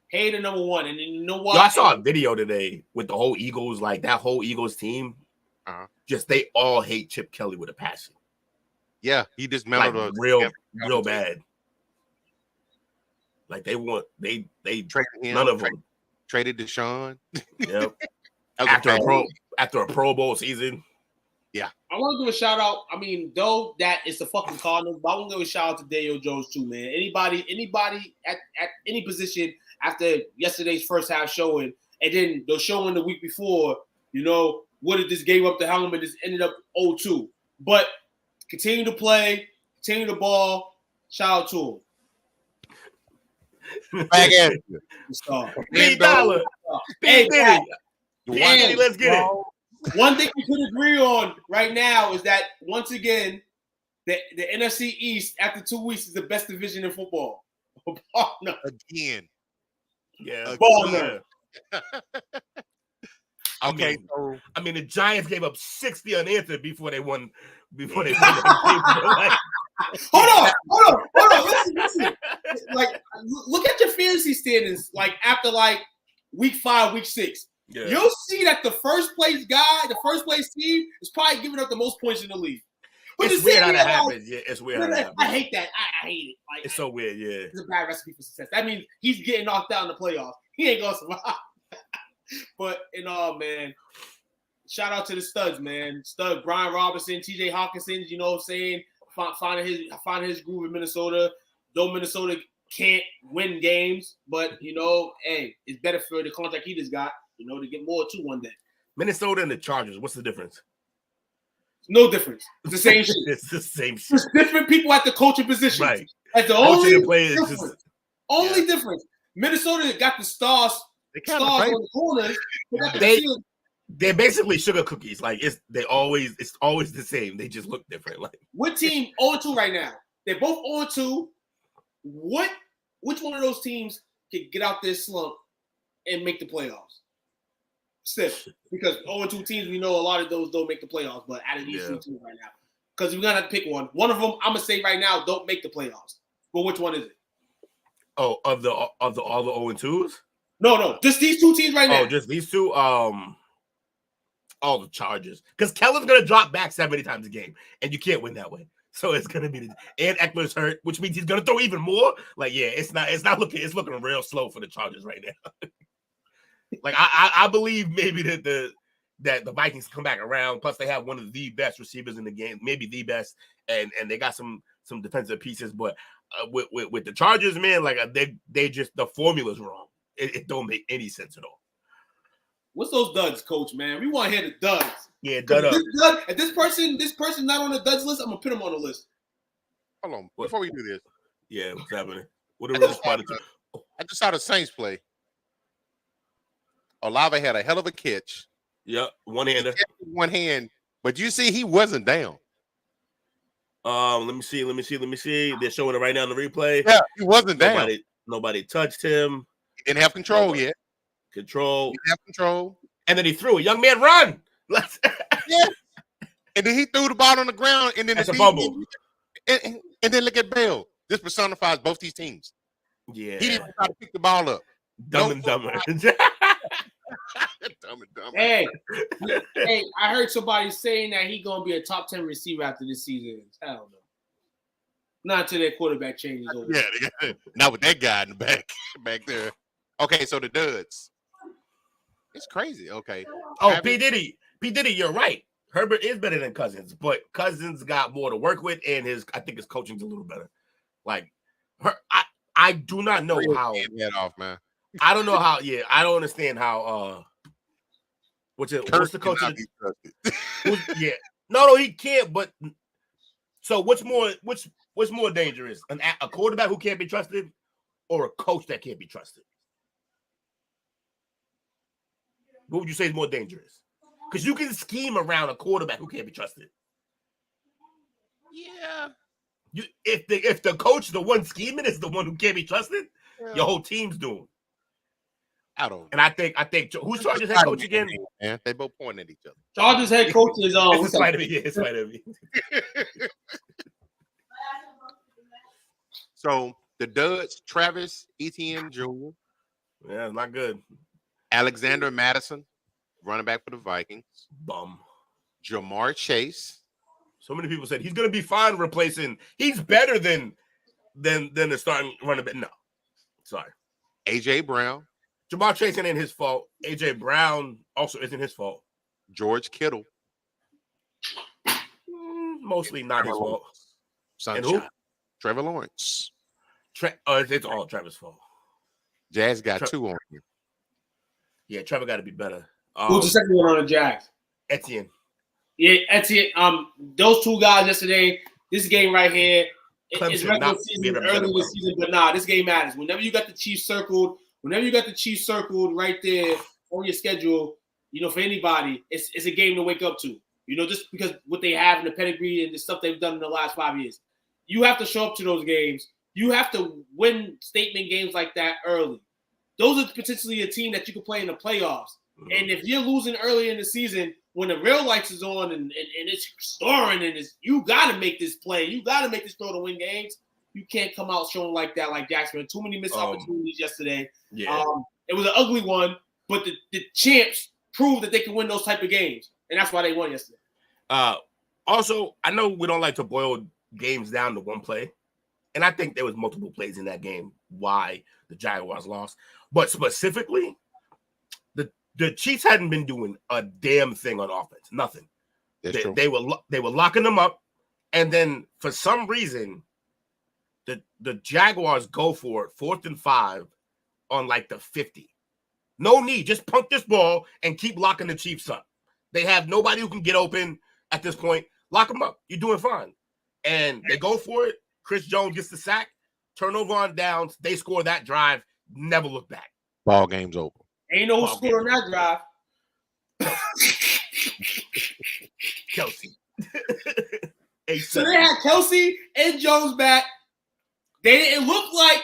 Hater number one. And you know what? Yo, I saw a video today with the whole Eagles, like that whole Eagles team. Just they all hate Chip Kelly with a passion. Yeah, he dismantled real bad. Like they traded him, none of them traded Deshaun. Yep. after a Pro Bowl season. Yeah. I want to give a shout out. I mean, though that it's the fucking Cardinals, but I want to give a shout out to Daniel Jones too, man. Anybody at any position after yesterday's first half showing, and then the showing the week before, would have just gave up the helmet and just ended up 0-2. But continue to play, continue to ball. Shout out to him. Back at you. $3. Hey, let's get it. One thing we could agree on right now is that once again, the NFC East after 2 weeks is the best division in football. Again. Yeah. Ball. Okay. I mean, the Giants gave up 60 unanswered before they won. Hold on. Listen. Like, look at your fantasy standings. Like after week 5, week 6, you'll see that the first place team is probably giving up the most points in the league. But it's weird how that happens. Yeah, it's weird how that happens. I hate that. I hate it. It's so weird. Yeah, it's a bad recipe for success. That means he's getting knocked out in the playoffs. He ain't gonna survive. But in all, man, shout out to the studs, man. Stud Brian Robinson, TJ Hawkinson, saying, finding his groove in Minnesota. Though Minnesota can't win games, but hey, it's better for the contract he just got, to get more too one day. Minnesota and the Chargers, what's the difference? No difference. It's the same shit. It's the same shit. It's different people at the coaching positions. Right. That's the only difference. Only difference. Minnesota got the stars on the corners. They're basically sugar cookies. Like it's always the same. They just look different. Like what team 0-2 right now? They're both 0-2. Which one of those teams can get out this slump and make the playoffs? Still, because 0-2 teams, we know a lot of those don't make the playoffs. But out of these two teams right now, because we're gonna have to pick one. One of them, I'm gonna say right now, don't make the playoffs. But which one is it? Oh, of the all the 0-2s? No, just these two teams right now. Oh, just these two. All the Chargers, because Kellen's gonna drop back 70 times a game, and you can't win that way. So it's gonna be and Eckler's hurt, which means he's gonna throw even more. Like, yeah, it's looking real slow for the Chargers right now. Like I believe maybe that the Vikings come back around. Plus, they have one of the best receivers in the game, maybe the best, and they got some defensive pieces. But with the Chargers, man, like they just the formula's wrong. It don't make any sense at all. What's those duds, coach, man? We want to hear the duds. Yeah, dud up. If this person not on the duds list, I'm going to put him on the list. Hold on. Before we do this. Yeah, what's happening? What are we responding to? I just saw the Saints play. Olave had a hell of a catch. Yep, one-hander. One hand. But you see, he wasn't down. Let me see. They're showing it right now in the replay. Yeah, he wasn't down. Nobody touched him. He didn't have control yet. He didn't have control. And then he threw it. Young man, run! Yeah. And then he threw the ball on the ground. And then that's a fumble. And then look at Bell. This personifies both these teams. Yeah. He didn't try to pick the ball up. Dumb and dumber. Dumb and dumber. Hey, I heard somebody saying that he's going to be a top 10 receiver after this season. Hell no. Not until their quarterback changes over. Yeah, not with that guy in the back there. Okay, so the duds. It's crazy. Okay. Oh, P. Diddy, you're right. Herbert is better than Cousins, but Cousins got more to work with, and I think his coaching's a little better. Like, I do not know how. Head off, man. I don't know how. Yeah, I don't understand how. What's the coach? Yeah, no, he can't. But so what's more dangerous? A quarterback who can't be trusted, or a coach that can't be trusted? What would you say is more dangerous? Because you can scheme around a quarterback who can't be trusted. Yeah. If the coach, the one scheming, is the one who can't be trusted, your whole team's doomed. I don't. And I think who's Chargers head coach again? Man, they both point at each other. Chargers head coach is It's Spider-Man. Yeah, it's Spider-Man. So the duds: Travis Etienne Jr. Yeah, not good. Alexander Madison, running back for the Vikings. Bum. Jamar Chase. So many people said he's going to be fine replacing. He's better than the starting running back. No, sorry. AJ Brown. Jamar Chase ain't his fault. AJ Brown also isn't his fault. George Kittle. Mostly not his fault. Sunshine. And who? Trevor Lawrence. It's all Trevor's fault. Jazz got two on here. Yeah, Trevor got to be better. Who's the second one on the Jags? Etienne. Yeah, Etienne. Those two guys yesterday. This game right here. It's regular season, early this season, but this game matters. Whenever you got the Chiefs circled right there on your schedule, for anybody, it's a game to wake up to. Just because what they have in the pedigree and the stuff they've done in the last 5 years. You have to show up to those games. You have to win statement games like that early. Those are potentially a team that you can play in the playoffs. Mm-hmm. And if you're losing early in the season, when the real lights is on and it's storing and you got to make this play, you got to make this throw to win games, you can't come out showing like that like Jackson. Too many missed opportunities yesterday. Yeah. It was an ugly one, but the champs proved that they can win those type of games. And that's why they won yesterday. Also, I know we don't like to boil games down to one play. And I think there was multiple plays in that game why the Jaguars lost. But specifically, the Chiefs hadn't been doing a damn thing on offense. Nothing. They were locking them up. And then for some reason, the Jaguars go for it, 4th and 5 on like the 50. No need. Just punt this ball and keep locking the Chiefs up. They have nobody who can get open at this point. Lock them up. You're doing fine. And they go for it. Chris Jones gets the sack. Turnover on downs. They score that drive. Never look back. Ball game's over. Ain't no score on that drive. Kelsey. So they had Kelsey and Jones back. They didn't look like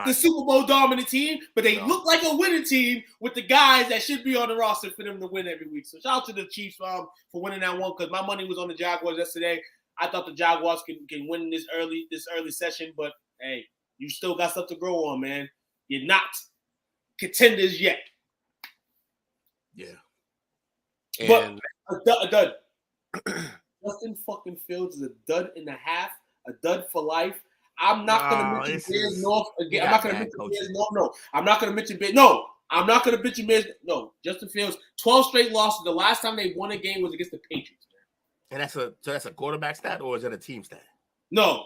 the Super Bowl dominant team, but they look like a winning team with the guys that should be on the roster for them to win every week. So shout out to the Chiefs for winning that one, because my money was on the Jaguars yesterday. I thought the Jaguars can win this early session, but hey, you still got stuff to grow on, man. You're not contenders yet. Yeah. And but a dud. Justin fucking Fields is a dud and a half, a dud for life. I'm not going to mention Bears North again. I'm not going to mention Bears North. No, I'm not going to mention Bears. No, I'm not going to mention Bears. No, Justin Fields, 12 straight losses. The last time they won a game was against the Patriots. And that's a quarterback stat, or is it a team stat? No.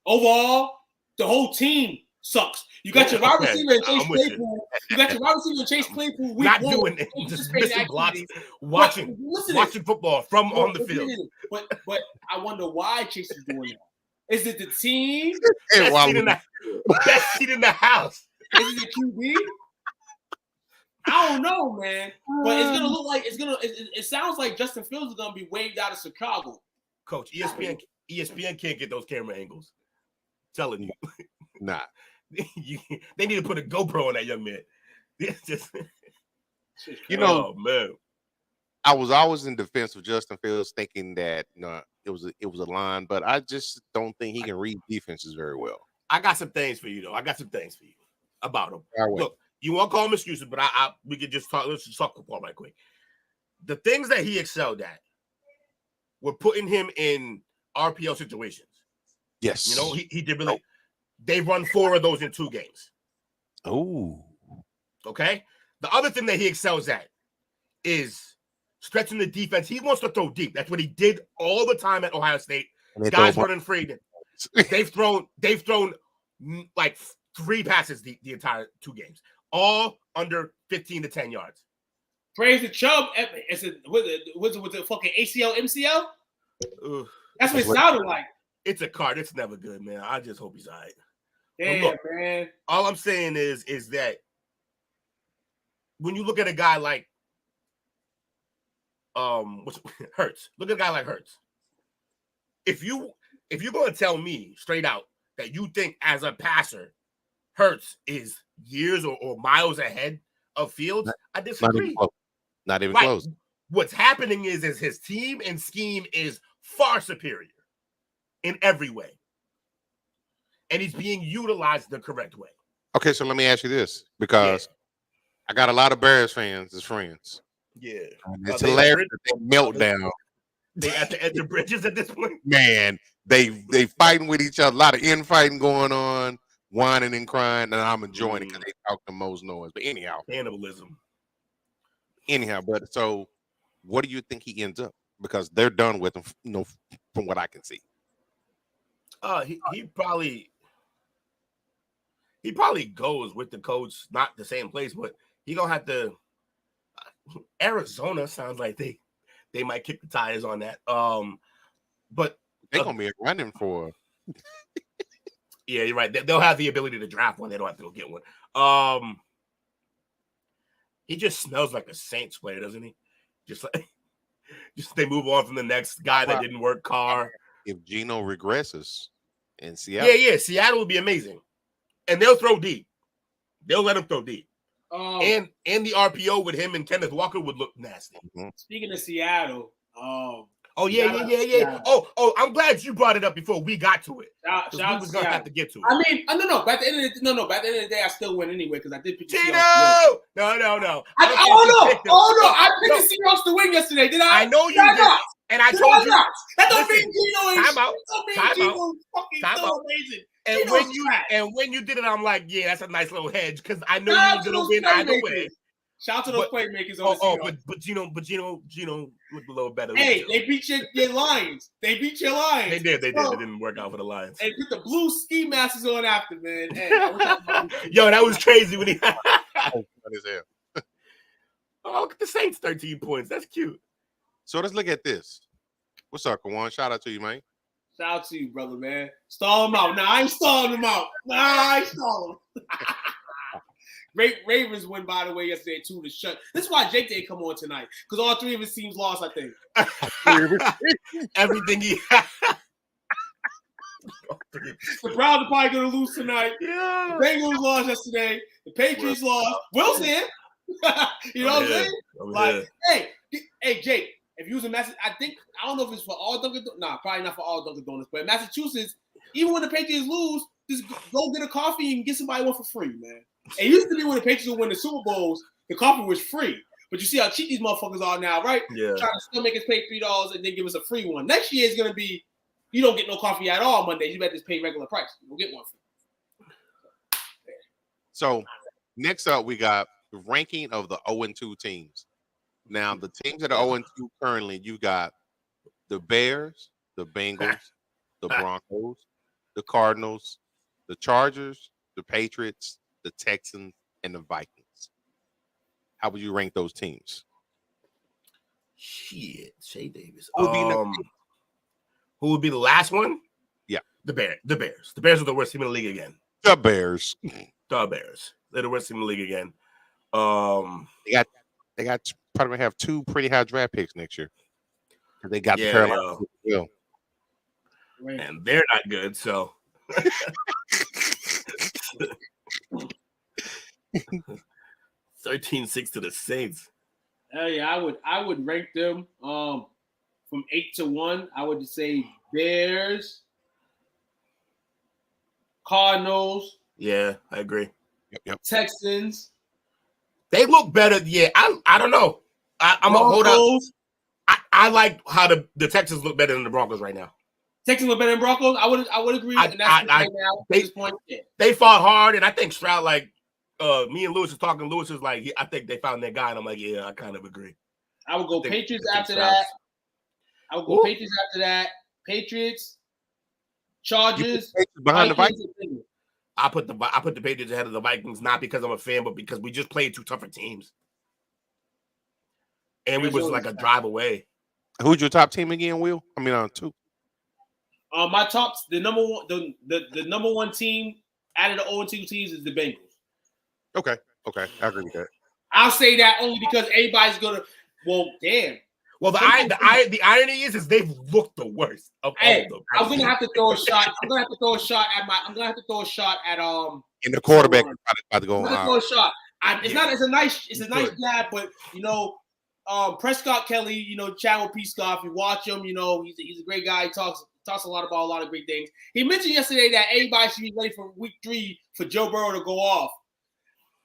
Overall, the whole team sucks. You got your wide receiver and Chase I'm with you. Claypool. You got your wide receiver and Chase Claypool. Not doing it, just missing blocks, watching football from on the field. But I wonder why Chase is doing that. Is it the team? Best seat in the house. Is it the QB? I don't know, man. But it's gonna look like it sounds like Justin Fields is gonna be waved out of Chicago. Coach, ESPN can't get those camera angles. I'm telling you. Nah. They need to put a GoPro on that young man. Oh, man. I was always in defense of Justin Fields, thinking that it was a line, but I just don't think he can read defenses very well. I got some things for you though. About him. Right. Look, you won't call him excuses, but we could just talk. Let's just talk football right quick. The things that he excelled at were putting him in RPO situations. Yes, he did really. They run 4 of those in 2 games. Oh, okay. The other thing that he excels at is stretching the defense. He wants to throw deep. That's what he did all the time at Ohio State. Guys running free. They've thrown like 3 passes the entire 2 games, all under 15 to 10 yards. Praise the Chubb. Was it fucking ACL, MCL? That's what it sounded like. It's a card. It's never good, man. I just hope he's all right. Damn, look, man. All I'm saying is that when you look at a guy like Hurts, look at a guy like Hurts. If you're going to tell me straight out that you think as a passer, Hurts is years or miles ahead of Fields, I disagree. Not even close. What's happening is his team and scheme is far superior in every way. And he's being utilized the correct way. Okay, so let me ask you this, because I got a lot of Bears fans as friends. Yeah. It's hilarious that they meltdown. They at the edge of bridges at this point. Man, they fighting with each other, a lot of infighting going on, whining and crying, and I'm enjoying it because they talk the most noise. But anyhow. Cannibalism. But so what do you think he ends up? Because they're done with him, from what I can see. He probably goes with the coach, not the same place, but he gonna have to. Arizona sounds like they might kick the tires on that. But they're gonna be running for. Yeah, you're right. They'll have the ability to draft one. They don't have to go get one. He just smells like a Saints player, doesn't he? Just they move on from the next guy that didn't work. Carr. If Geno regresses in Seattle, Seattle would be amazing, and they'll throw deep. They'll let him throw deep. And the RPO with him and Kenneth Walker would look nasty. Mm-hmm. Speaking of Seattle, yeah. Oh, I'm glad you brought it up before we got to it. We was gonna have to get to it. I mean, no. By the end of the day, I still win anyway because I did pick the Gino! Seahawks. No. I picked the Seahawks to win yesterday. Did I? I know you did. And I told you. That don't mean Gino is. Time out. Fucking so amazing. And when you did it, I'm like, yeah, that's a nice little hedge because I know you were gonna win either way. Shout out to those playmakers. But Gino looked a little better. Hey, they beat your Lions. They beat your Lions. They did. They didn't work out for the Lions. And put the blue ski masks on after, man. Hey, yo, that was crazy when he. Oh, the Saints 13 points. That's cute. So let's look at this. What's up, Kawan? Shout out to you, man. Shout out to you, brother, man. Stall him out. Nah, I ain't stalling him out. Nah, I ain't stalling him. Great Ravens win, by the way, yesterday, too, to shut. This is why Jake didn't come on tonight, because all 3 of his teams lost, I think. Everything he The Browns are probably going to lose tonight. Yeah. The Bengals lost yesterday. The Patriots lost. Will's here. You know what I'm saying? Like, hey, Jake, if you was a I don't know if it's for all Dunkin' Donuts. Nah, probably not for all Dunkin' Donuts. But in Massachusetts, even when the Patriots lose, just go get a coffee and get somebody one for free, man. It used to be when the Patriots would win the Super Bowls, the coffee was free. But you see how cheap these motherfuckers are now, right? Yeah. Trying to still make us pay $3 and then give us a free one. Next year is going to be, you don't get no coffee at all Monday. You better just pay regular price. You'll get one free. So next up, we got the ranking of the 0-2 teams. Now, the teams that are 0-2 currently, you got the Bears, the Bengals, the Broncos, the Cardinals, the Chargers, the Patriots, the Texans, and the Vikings. How would you rank those teams? Shit, Shay Davis. Who would be next? Who would be the last one? Yeah. The Bears. The Bears. The Bears are the worst team in the league again. The Bears. The Bears. They're the worst team in the league again. They got probably have 2 pretty high draft picks next year. They got the Yeah, Carolina. Yeah. And they're not good, so 13-6 to the Saints. Yeah, I would rank them from 8 to 1. I would say Bears, Cardinals. Yeah, I agree. Yep. Texans. They look better. Yeah, I don't know. I'm gonna hold up. I like how the Texans look better than the Broncos right now. Texans look better than Broncos. I would agree. And that's right now at this point. Yeah. They fought hard, and I think Stroud, like me and Lewis was talking. Lewis was like, I think they found their guy, and I'm like, yeah, I kind of agree. I would go Patriots after that. I would go Patriots after that. Patriots, Chargers, behind the Vikings. I put the Patriots ahead of the Vikings, not because I'm a fan, but because we just played 2 tougher teams, and we was like a drive away. Who's your top team again, Will? I mean, on 2. My tops, the number one, the number one team out of the 0-2 teams is the Bengals. Okay, I agree with that. I'll say that only because everybody's gonna. Well, damn. Well, the irony is they've looked the worst of all of them. I'm gonna have to throw a shot. I'm gonna have to throw a shot at In the quarterback about to go on. I'm gonna throw a shot. It's a nice jab, but Prescott Kelly, chat with P. Scott. If you watch him, he's a great guy. He talks a lot about a lot of great things. He mentioned yesterday that everybody should be ready for week 3 for Joe Burrow to go off.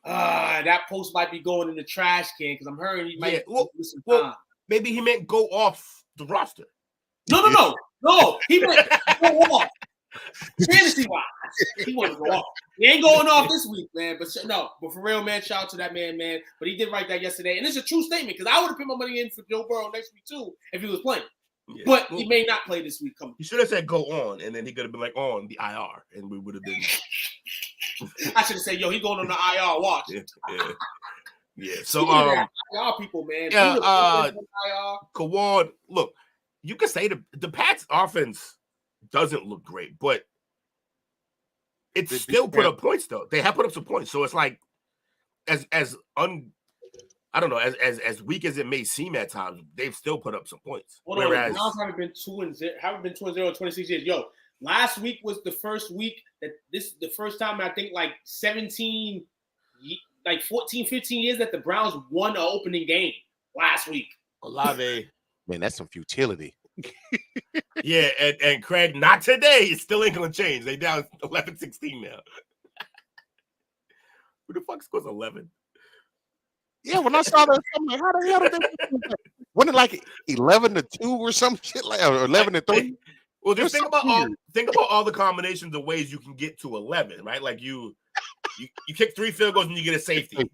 That post might be going in the trash can because I'm hearing he might lose some time. Maybe he meant go off the roster. No. He meant go off. Fantasy wise, he wanted to go off. He ain't going off this week, man. But for real, man, shout out to that man. But he did write that yesterday, and it's a true statement because I would have put my money in for Joe Burrow next week too if he was playing. Yeah. But he may not play this week. You should have said go on, and then he could have been like on the IR, and we would have been. I should have said, he going on the IR. Watch. Yeah. So IR people, man. Yeah. Kawan, look, you could say the Pats offense doesn't look great, but it's still put up points though. They have put up some points, so it's like I don't know, as weak as it may seem at times, they've still put up some points. Well, whereas the Browns haven't been 2-0 in 26 years. Last week was the first week that the first time I think like 14, 15 years that the Browns won an opening game last week. Olave. Man, that's some futility. Yeah, and Craig, not today. It still ain't gonna change. They down 11-16 now. Who the fuck scores 11? Yeah, when I saw that, I'm like, how the hell did they? Wasn't it like 11-2 or some shit like, or 11-3? Well, just think about all the combinations of ways you can get to 11, right? Like you kick 3 field goals and you get a safety,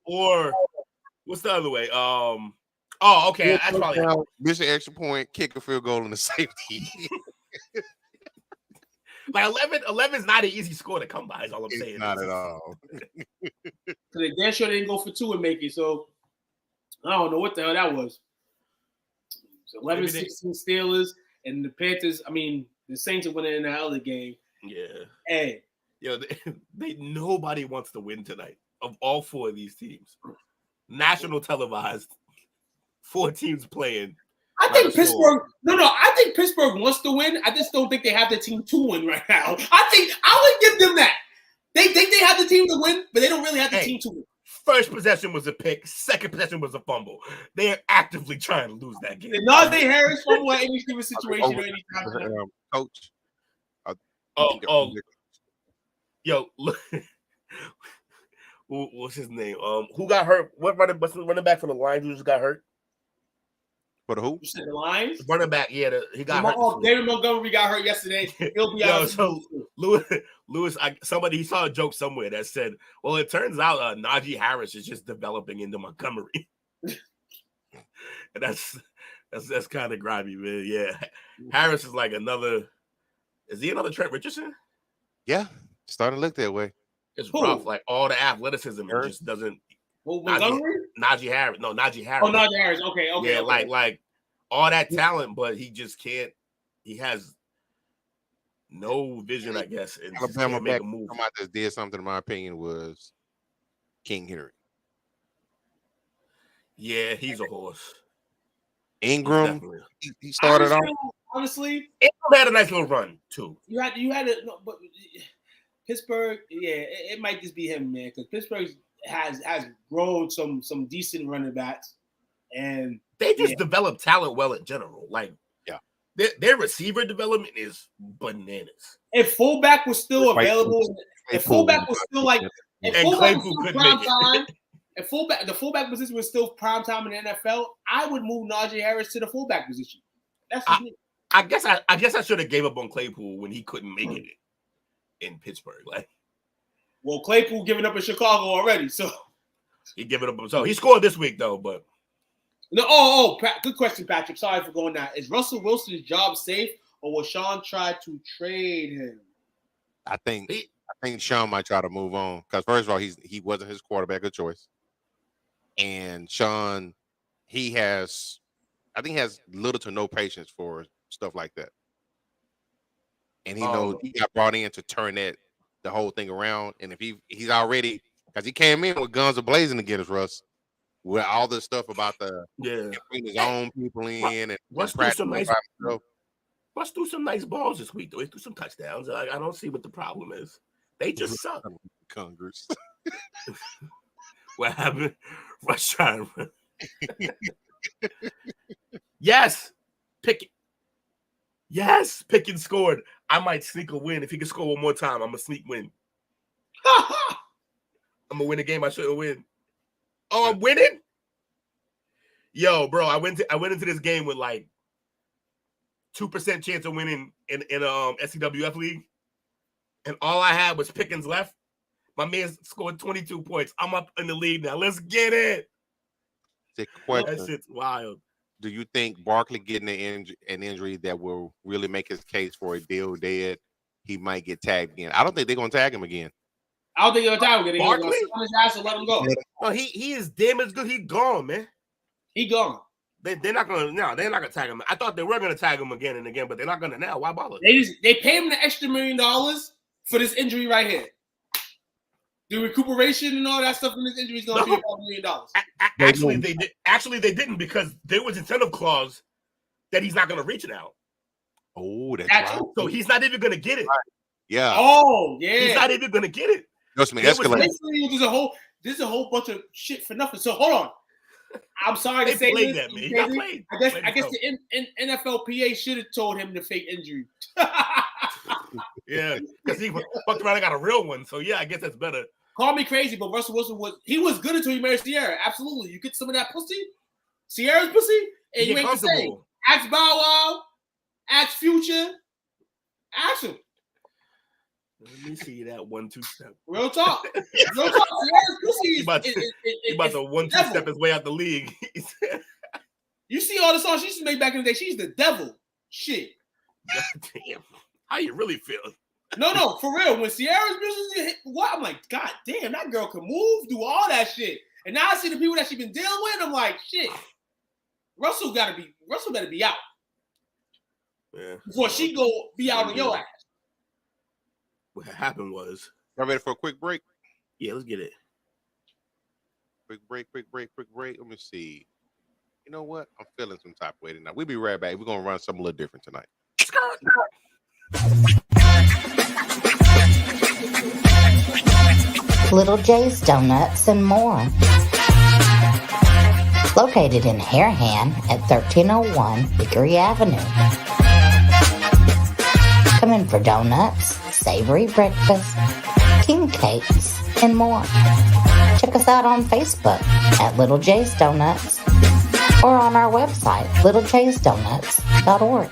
or what's the other way? Okay, that's probably miss an extra point, kick a field goal, and a safety. Like 11 is not an easy score to come by. Is all I'm saying. Not at all. Because they damn sure they didn't go for 2 and make it. So I don't know what the hell that was. 11-16 Steelers and the Panthers. I mean, the Saints are winning in the other game. Yeah. Hey. Nobody wants to win tonight of all 4 of these teams. National televised, 4 teams playing. I think Pittsburgh. I think Pittsburgh wants to win. I just don't think they have the team to win right now. I would give them that. They think they have the team to win, but they don't really have the team to win. First possession was a pick. Second possession was a fumble. They are actively trying to lose that game. Najee Harris fumble at any given situation or any time. Coach. Yo, look. What's his name? Who got hurt? What running back for the Lions who just got hurt? For the who? You said the Lions? Running back, yeah, he got hurt. David Montgomery got hurt yesterday. He'll be out. So Lewis, he saw a joke somewhere that said, "Well, it turns out Najee Harris is just developing into Montgomery," and that's kind of grimy, man. Yeah, Harris is like another. Is he another Trent Richardson? Yeah, Starting to look that way. It's Who? rough. Like all the athleticism, it Harris? just doesn't. Montgomery? Najee Harris. No, Najee Harris. Oh, Najee Harris. Okay. Yeah, okay. like all that talent, but he just can't. He has no vision, I guess, and just Alabama can't make back a move. come out that did something, in my opinion, was King Henry. Yeah, he's a horse. Ingram, he started off. Honestly, Ingram had a nice little run too. you had it, no, but Pittsburgh, yeah, it might just be him, man, because Pittsburgh has grown some decent running backs, and They just develop talent well in general. Like, their receiver development is bananas. if fullback was still available, if fullback was still like, if fullback was still prime time, if the fullback position was still prime time in the NFL, I would move Najee Harris to the fullback position. That's just me. I guess I should have gave up on Claypool when he couldn't make it in Pittsburgh. Like, well, Claypool giving up in Chicago already, so he gave it up. So he scored this week though, but no. Good question, Patrick. Sorry for going that. Is Russell Wilson's job safe, or will Sean try to trade him? I think Sean might try to move on because first of all, he wasn't his quarterback of choice, and Sean, he has little to no patience for stuff like that, and he knows he got brought in to turn the whole thing around. And if he's already, because he came in with guns blazing against Russ, with all this stuff about bring his own people in and Russ threw some nice balls this week though. He threw some touchdowns. I don't see what the problem is. They just suck. Congress. What happened? Russ trying to run. Yes, Pickett. Yes, Pickett scored. I might sneak a win. If he can score one more time, I'm a sneak win. I'm gonna win a game I shouldn't win. Oh, I'm winning? Yo, bro, I went into this game with like 2% chance of winning in STWF league, and all I had was Pickens left. My man scored 22 points. I'm up in the lead now. Let's get it. The question, that shit's wild. Do you think Barkley getting an injury that will really make his case for a deal dead? He might get tagged again. I don't think they're going to tag him again. I don't think they're going to tag him again. Barkley? They're going to his ass and let him go. No, he is damn as good. He gone, man. He gone. They're not going to tag him. I thought they were going to tag him again and again, but they're not going to now. Why bother? They pay him the extra $1 million for this injury right here. The recuperation and all that stuff from this injury is going to be $1 million. Actually, they didn't, because there was incentive clause that he's not going to reach it out. Oh, that's right. So he's not even going to get it. Right. Yeah. Oh, yeah. He's not even going to get it. There's a whole bunch of shit for nothing. So hold on. I'm sorry to say this. That, man. He got played. I guess the NFLPA should have told him the fake injury. Yeah, because he fucked around and got a real one. So yeah, I guess that's better. Call me crazy, but Russell Wilson was good until he married Sierra. Absolutely. You get some of that pussy, Sierra's pussy, and you ain't the same. Ask Bow Wow, ask Future, ask him. Let me see that 1-2 step. Real talk. Sierra's pussy He about to 1-2 step his way out the league. You see all the songs she used to make back in the day. She's the devil. Shit. God damn. How you really feel? No, for real. When Sierra's music hit, what? I'm like, God damn, that girl can move, do all that shit. And now I see the people that she's been dealing with. I'm like, shit. Russell better be out. Yeah. Before she go be out on your ass. What happened was. Y'all ready for a quick break? Yeah, let's get it. Quick break. Let me see. You know what? I'm feeling some type of way tonight. We'll be right back. We're going to run something a little different tonight. Little J's Donuts and more. Located in Harahan at 1301 Hickory Avenue. Come in for donuts, savory breakfast, king cakes, and more. Check us out on Facebook at Little J's Donuts or on our website, littlejaysdonuts.org.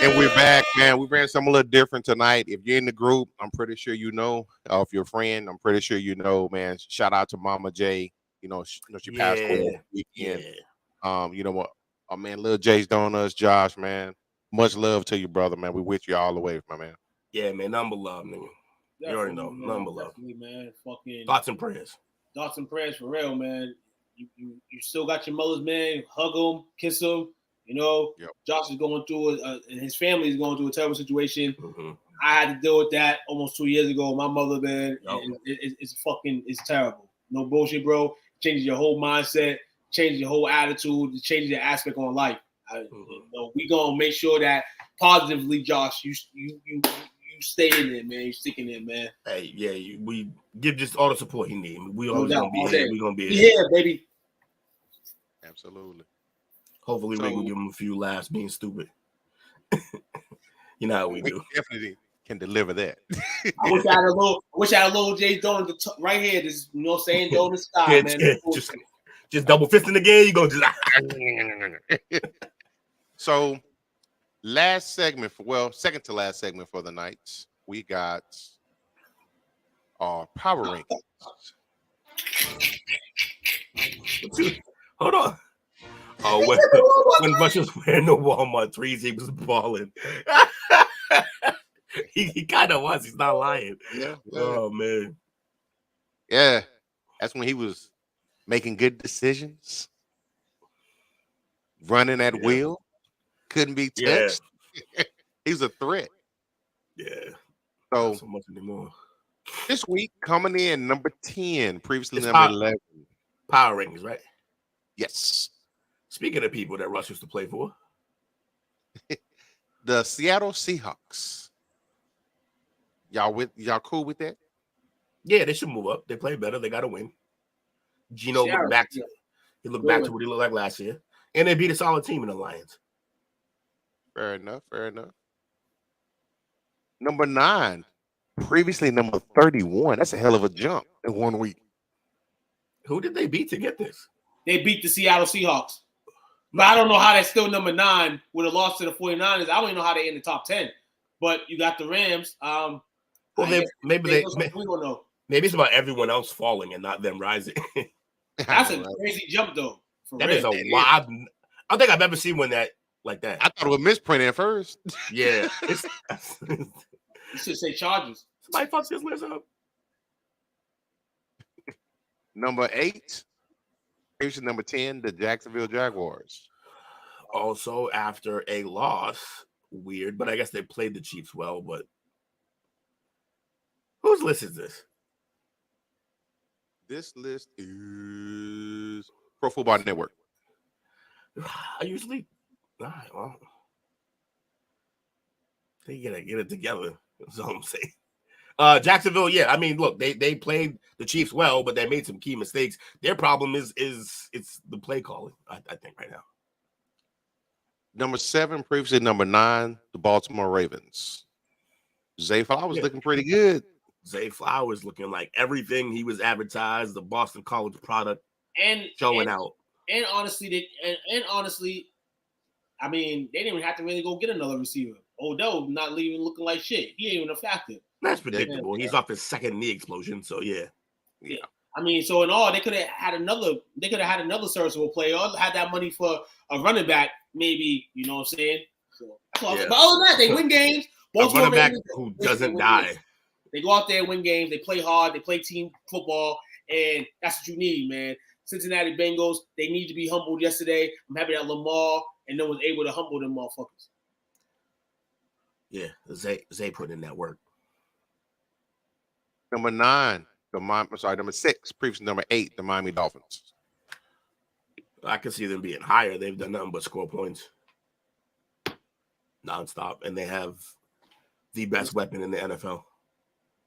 And we're back, man. We ran something a little different tonight. If you're in the group, I'm pretty sure you know. If you're a friend, I'm pretty sure you know, man. Shout out to Mama J. She passed away this weekend. Yeah. You know what? Oh man, Lil J's Donuts, Josh, man. Much love to you, brother, man. We with you all the way, my man. Yeah, man. Number love, nigga. You already know. Man, Number love. definitely, man. Fucking Thoughts and prayers. Thoughts and prayers for real, man. You still got your mothers, man. Hug them, kiss them. You know, Yep. Josh is going through and his family is going through a terrible situation. Mm-hmm. I had to deal with that almost 2 years ago. My mother, man, Yep. it's terrible. No bullshit, bro. Changes your whole mindset, changes your whole attitude, changes your aspect on life. You know, we gonna make sure that positively, Josh, you stay in there, man. You stick in there, man. Hey, yeah, we give just all the support he needs. We No always doubt, gonna be all here. day. We gonna be here. Yeah, baby. Absolutely. Hopefully, we can give him a few laughs being stupid. You know how we do. Definitely can deliver that. I wish I had a little Jay Donut right here. This, you know what I'm saying? Donut style, Yeah, man. just double fisting again. You gonna just So, last segment second to last segment for the night, we got our power rankings. Hold on. Oh, when Rush was wearing the Walmart threes, he was balling. he kind of was. He's not lying. Yeah. Oh man. Yeah. That's when he was making good decisions, running at will, couldn't be touched. Yeah. He was a threat. Yeah. So, not so much anymore. This week, coming in number 10, previously number 11. Power rankings, right? Yes. Speaking of people that Russ used to play for, the Seattle Seahawks. Y'all cool with that? Yeah, they should move up. They play better. They got to win. Gino looked back to what he looked like last year, and they beat a solid team in the Lions. Fair enough. Number 9, previously number 31. That's a hell of a jump in 1 week. Who did they beat to get this? They beat the Seattle Seahawks. But I don't know how that's still number 9 with a loss to the 49ers. I don't even know how they're in the top 10. But you got the Rams. Well, maybe it's about everyone else falling and not them rising. That's a crazy jump, though. That is a wild. I don't think I've ever seen one like that. I thought it was misprinted at first. Yeah. You should say Chargers. Somebody fucks this list up. Number 8. Previously number 10, the Jacksonville Jaguars. Also, after a loss, weird, but I guess they played the Chiefs well. But whose list is this? This list is Pro Football Network. I usually, well, they gotta get it together. That's all I'm saying. Jacksonville, yeah. I mean, look, they played the Chiefs well, but they made some key mistakes. Their problem is it's the play calling, I think, right now. Number 7, previously number 9, the Baltimore Ravens. Zay Flowers looking pretty good. Zay Flowers looking like everything he was advertised, the Boston College product, and showing out. And honestly, I mean, they didn't even have to really go get another receiver. Odell not even looking like shit. He ain't even a factor. That's predictable. He's off his second knee explosion, so yeah. I mean, so in all, they could have had another serviceable player, or had that money for a running back, maybe. You know what I'm saying? So, but other than that, they win games. A running back who doesn't die. Games. They go out there and win games. They play hard. They play team football, and that's what you need, man. Cincinnati Bengals, they need to be humbled yesterday. I'm happy that Lamar and no one's able to humble them motherfuckers. Yeah, Zay put in that work. Number 9, number 6, previously number 8, the Miami Dolphins. I can see them being higher. They've done nothing but score points nonstop, and they have the best weapon in the NFL.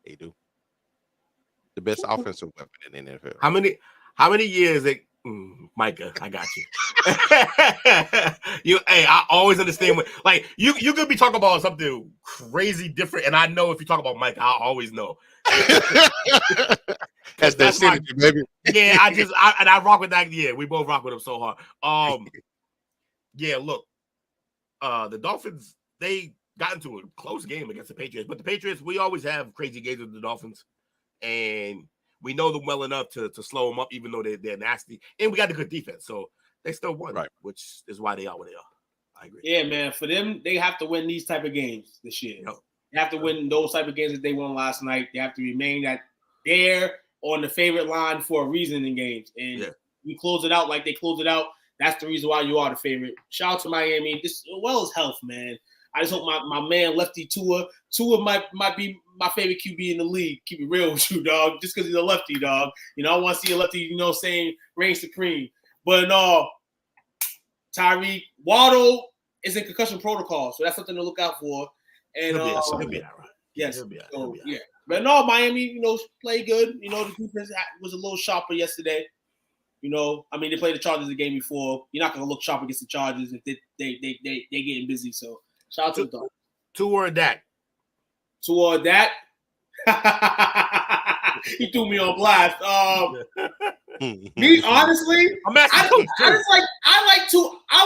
They do. The best offensive weapon in the NFL. How many years they Micah, I got you. I always understand when you could be talking about something crazy different, and I know if you talk about Micah, I always know. That's that synergy, baby. Yeah, I rock with that. Yeah, we both rock with him so hard. Yeah, look, the Dolphins, they got into a close game against the Patriots, but the Patriots, we always have crazy games with the Dolphins, and we know them well enough to slow them up, even though they're nasty, and we got a good defense. So they still won, Right. which is why they are where they are. I agree. Yeah, man. For them, they have to win these type of games this year. Yep. They have to win those type of games that they won last night. They have to remain that there on the favorite line for a reason in games. And you close it out like they close it out. That's the reason why you are the favorite. Shout out to Miami. This well as health, man. I just hope my man Lefty Tua might be my favorite QB in the league. Keep it real with you, dog. Just because he's a lefty, dog. I want to see a lefty, saying reign supreme. But Tyreek Waddle is in concussion protocol, so that's something to look out for. And he'll be all right. Yes. He'll be all right. Yeah. But no, Miami, play good. The defense was a little sharper yesterday. They played the Chargers the game before. You're not gonna look sharp against the Chargers if they getting busy. So shout out to the Dogs. Toward that. He threw me on blast. Me honestly, I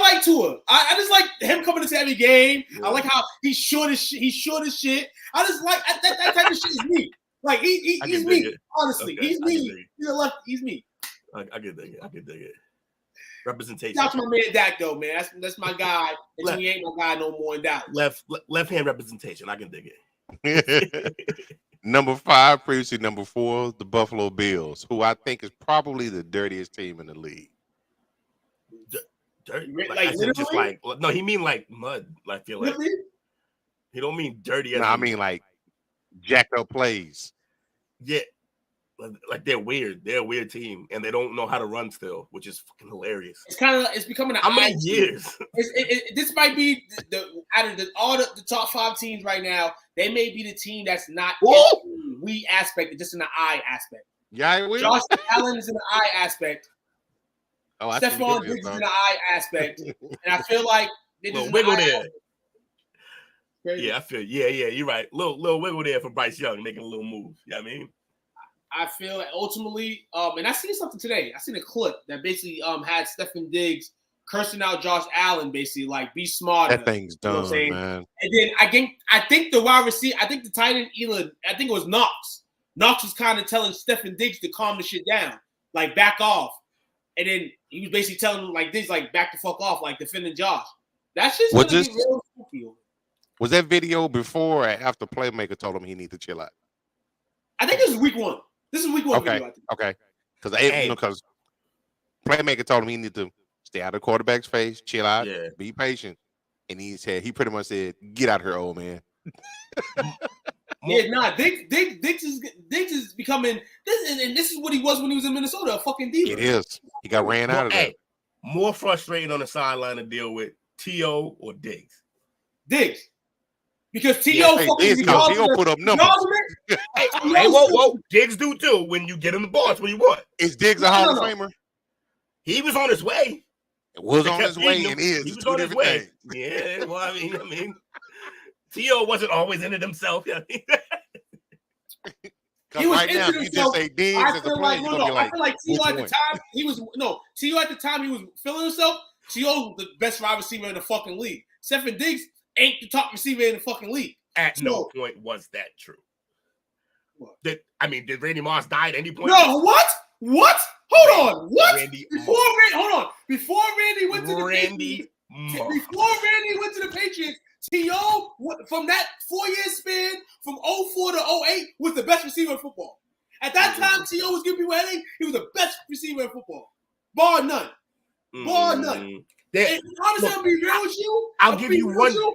like Tua. I just like him coming into every game. Yeah. I like how he's short as shit. I just like that type of shit is me. Like he's me. Honestly, okay. He's me. He's a left. He's me. I can dig it. Representation. Shout out to my man Dak though, man. That's my guy. And he ain't my guy no more in Dallas. Left hand representation. I can dig it. Number 5, previously number 4, the Buffalo Bills, who I think is probably the dirtiest team in the league. Dirty? Just like no, he mean like mud. Like feel like really? He don't mean dirty. No, I mean like jacked up plays. Yeah, like they're weird. They're a weird team, and they don't know how to run still, which is fucking hilarious. It's becoming how many years? This might be out of all the top 5 teams right now. They may be the team that's not in the we aspect, just in the I aspect. Yeah, Josh Allen is in the I aspect. Oh, Stephon Diggs is in the I aspect, and I feel like they just wiggle there. Yeah, I feel. Yeah, you're right. Little wiggle there for Bryce Young, making a little move. You know what I mean? I feel like ultimately, and I seen something today. I seen a clip that basically had Stephon Diggs cursing out Josh Allen, basically like be smart. That thing's done, man. And then I think the wide receiver, I think the tight end, I think it was Knox. Knox was kind of telling Stephon Diggs to calm the shit down, like back off. And then he was basically telling him like this, like back the fuck off, like defending Josh. That shit's gonna be real spooky. Was that video before or after Playmaker told him he needs to chill out? I think this is week 1. This is week 1. Okay. Video, Okay. Because Playmaker told him he needed to stay out of the quarterback's face, chill out, be patient. And he pretty much said, "Get out here, old man." Diggs is becoming this, and this is what he was when he was in Minnesota, a fucking diva. It is. He got ran out of there. More frustrating on the sideline to deal with T.O. or Diggs. Diggs. Because T.O. Diggs put up numbers. Hey, whoa. Diggs do too when you get him the ball. That's what you want. Is Diggs a Hall of Famer? He was on his way. It was on his way and is. He was on his way. Yeah, well, I mean, T.O. wasn't always in it himself. Yeah. Right now, you just say Diggs as a player. I feel like T.O. at the time, T.O. at the time he was feeling himself. T.O. the best wide receiver in the fucking league. Stephon Diggs ain't the top receiver in the fucking league. At no point was that true. What? Did Randy Moss die at any point? No, what? Hold on. What? Before Randy went to the Patriots, T.O. from that 4-year span from 04 to 08 was the best receiver in football. At that time, T.O. was giving people a headache. He was the best receiver in football. Bar none. And honestly, I'll be real with you. I'll give you one season.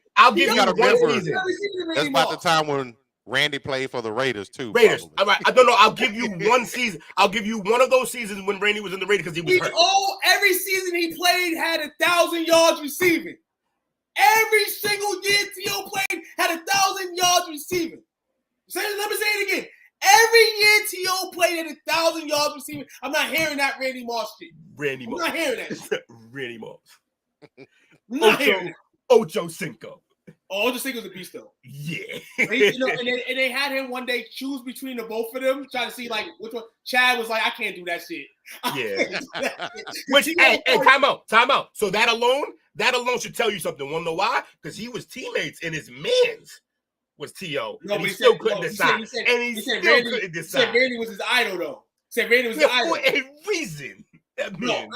That's about the time when Randy played for the Raiders too. Raiders. All right. I don't know. I'll give you one season. I'll give you one of those seasons when Randy was in the Raiders because he was hurt. Every season he played had 1,000 yards receiving. Every single year T.O. played had 1,000 yards receiving. Let me say it again. Every year T.O. played at 1,000 yards receiving. I'm not hearing that Randy Moss shit. I'm not hearing that shit. Randy Moss. I'm not hearing that. Ocho Cinco. Ocho Cinco's a beast though. Yeah. And they had him one day choose between the both of them, trying to see like which one. Chad was like, I can't do that shit. Which time out. So that alone should tell you something. Want to know why? Because he was teammates in his man's was T.O. No, and he still couldn't decide. He said couldn't decide. He said Randy was his idol though. For a reason.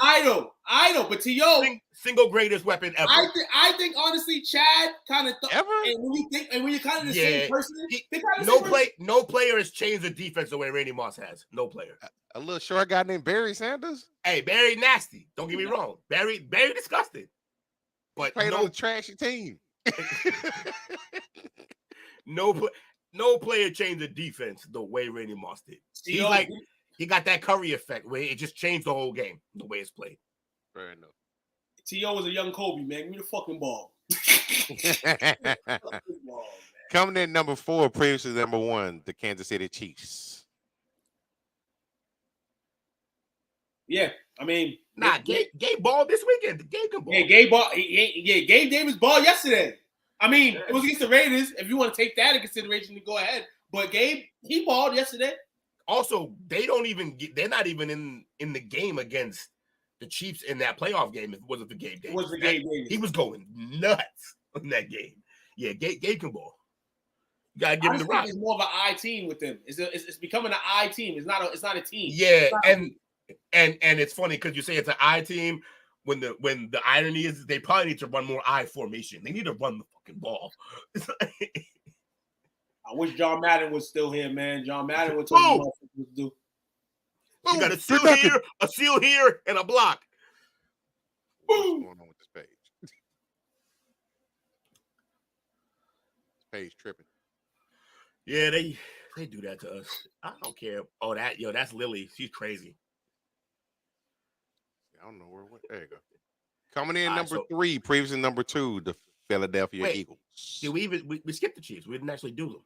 Idol. I know, but T.O. Single greatest weapon ever. I think honestly, Chad kind of Ever? and when you're kind of the same person, no player has changed the defense the way Randy Moss has. No player. A little short guy named Barry Sanders. Hey, Barry nasty. Don't get me wrong. Barry disgusting. But Played on a trashy team. No player changed the defense the way Randy Moss did. He's like he got that Curry effect where it just changed the whole game the way it's played. Fair enough. T.O. was a young Kobe, man. Give me the fucking ball. Coming in number 4, previously number 1, the Kansas City Chiefs. Yeah, I mean, Gabe balled this weekend. Gabe can ball. Yeah, Gabe ball. Gabe Davis balled yesterday. I mean, it was against the Raiders. If you want to take that in consideration, to go ahead. But Gabe, he balled yesterday. Also, they're not even in the game against the Chiefs in that playoff game. If it wasn't for Gabe Davis, he was going nuts in that game. Yeah, Gabe can ball. You gotta give him the rock. It's more of an I team with them. It's becoming an I team. It's not a team. Yeah, and it's funny because you say it's an I team. When the irony is they probably need to run more I formation. They need to run the fucking ball. I wish John Madden was still here, man. John Madden would tell you what to do. You got a seal here, and a block. What's going on with this page? This page tripping. Yeah, they do that to us. I don't care. Oh, that's Lily. She's crazy. I don't know where it went. There you go. Coming in number 3, previously number 2, the Philadelphia Eagles. Did we skipped the Chiefs? We didn't actually do them.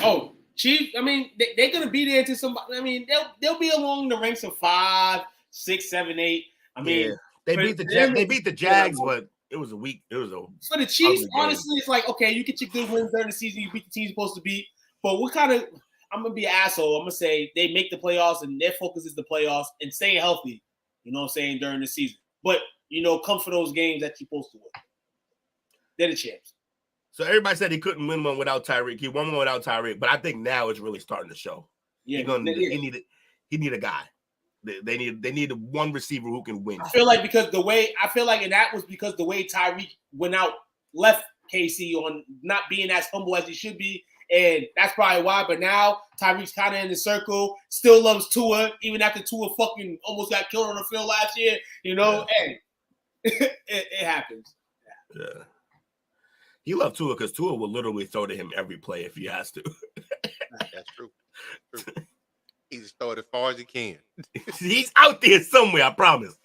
Oh, Chiefs. I mean, they're gonna be there to somebody. I mean, they'll be along the ranks of 5, 6, 7, 8. I mean, they beat the Jags, but it was a week. It was a for the Chiefs. Honestly, it's like, okay, you get your good wins during the season. You beat the team you're supposed to beat. But what kind of? I'm gonna be an asshole. I'm gonna say they make the playoffs and their focus is the playoffs and staying healthy. You know what I'm saying, during the season. But come for those games that you're supposed to win. They're the champs. So everybody said he couldn't win one without Tyreek. He won one without Tyreek, but I think now it's really starting to show. Yeah, he need a guy. They need one receiver who can win. I feel like and that was because the way Tyreek went out, left KC on not being as humble as he should be. And that's probably why. But now Tyreek's kind of in the circle, still loves Tua, even after Tua fucking almost got killed on the field last year. Hey, it happens. Yeah. He loved Tua because Tua will literally throw to him every play if he has to. That's true. He just throw it as far as he can. He's out there somewhere, I promise.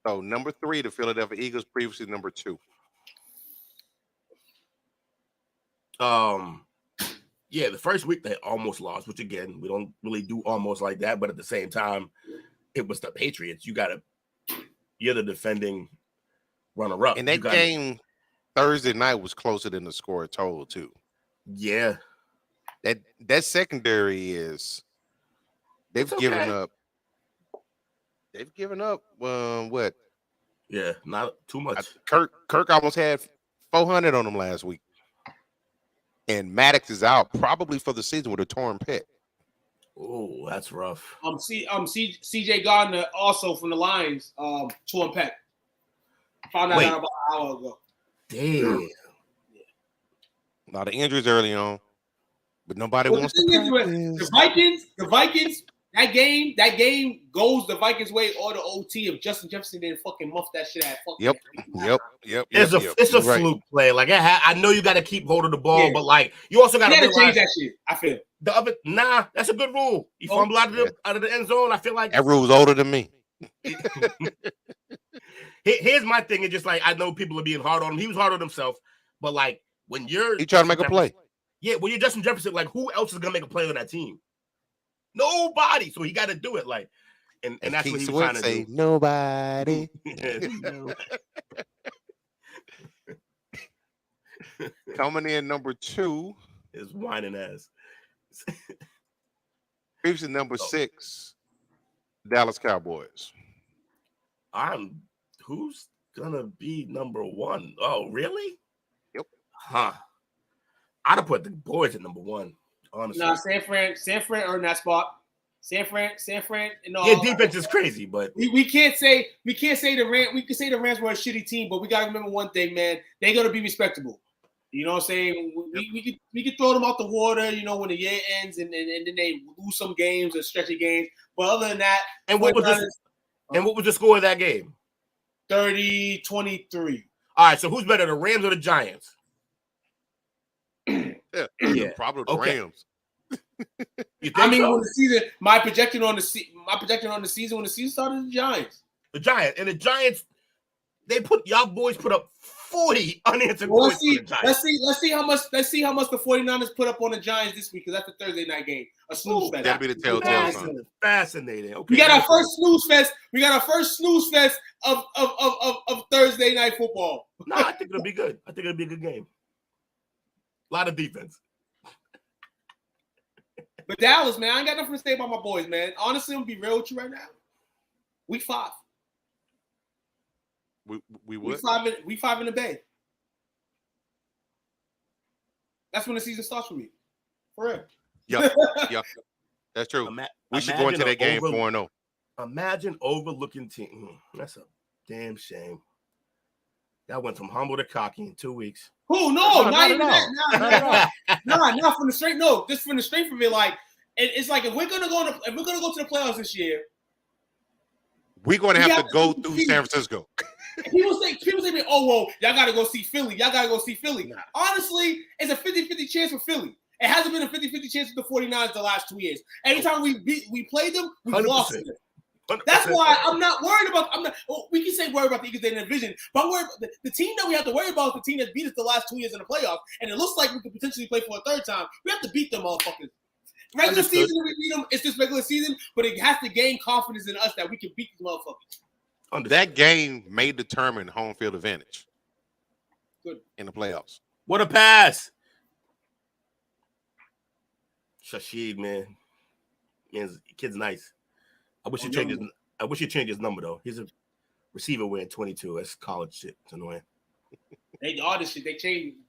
So, number 3, the Philadelphia Eagles, previously number 2. Yeah, the first week they almost lost, which again, we don't really do almost like that, but at the same time, it was the Patriots. You're the defending runner-up. And that game Thursday night was closer than the score total, too. Yeah. That secondary is they've given up. They've given up what? Yeah, not too much. Kirk almost had 400 on them last week. And Maddox is out probably for the season with a torn pec. Oh, that's rough. CJ Gardner also from the Lions, torn pec. Found out about an hour ago. Damn. A lot of injuries early on, but nobody wants to practice. The Vikings. That game goes the Vikings' way or the OT if Justin Jefferson didn't fucking muff that shit at fucking. Yep. It's a fluke play. Like I know you got to keep hold of the ball, but like you also got to change that shit. I feel that's a good rule. You fumble out of the end zone. I feel like that rule's older than me. Here's my thing. It's just like I know people are being hard on him. He was hard on himself, but like when you're trying to make a play. Yeah, when you're Justin Jefferson, like who else is gonna make a play on that team? Nobody. So he got to do it. Like, and that's what he was trying to do. Nobody. Coming in number 2 is whining ass. Previously number 6, Dallas Cowboys. Who's gonna be number 1? Oh, really? Yep. Huh. I'd have put the boys at number 1. Honestly. Nah, San Fran earned that spot. San Fran, and all. Yeah, defense is crazy, but we can't say the Rams. We can say the Rams were a shitty team, but we gotta remember one thing, man. They're gonna be respectable. You know what I'm saying? We could throw them out the water, you know, when the year ends and then they lose some games or stretchy games. But other than that, and what was the score of that game? 30-23. All right, so who's better, the Rams or the Giants? Yeah, probably the Rams. You think I mean, so? when the season, my projection on the season when the season started, the Giants. The Giants, y'all boys put up 40 unanswered Well, points. let's see how much the 49ers put up on the Giants this week, because that's the Thursday night game. A snooze fest. That'll be the telltale sign. Fascinating. Okay. We got our first snooze fest. of Thursday night football. No, I think it'll be good. I think it'll be a good game. A lot of defense. But Dallas, man, I ain't got nothing to say about my boys, man. Honestly, I'm gonna be real with you right now. Week 5. We would. Week 5 in the Bay. That's when the season starts for me. For real. Yeah. That's true. We should go into that game 4-0. Imagine overlooking team. That's a damn shame. Y'all went from humble to cocky in 2 weeks. Who? No, not even that. Not from the straight. No, just from the straight of it. Like it's like if we're gonna go to the playoffs this year, we're gonna have to go through San Francisco. People say, oh, well, y'all got to go see Philly. Nah. Honestly, it's a 50-50 chance for Philly. It hasn't been a 50-50 chance with the 49ers the last 2 years. Anytime we played them, we lost them. That's why I'm not worried about. We can say worry about the Eagles in the division, but I'm worried about the team that we have to worry about is the team that beat us the last 2 years in the playoffs, and it looks like we could potentially play for a third time. We have to beat them motherfuckers. Regular season, we beat them. It's just regular season, but it has to gain confidence in us that we can beat these motherfuckers. That game may determine home field advantage. Good. In the playoffs. What a pass. Shashid, man. Kid's nice. I wish he'd change his number, though. He's a receiver wearing 22. That's college shit. It's annoying. All this shit.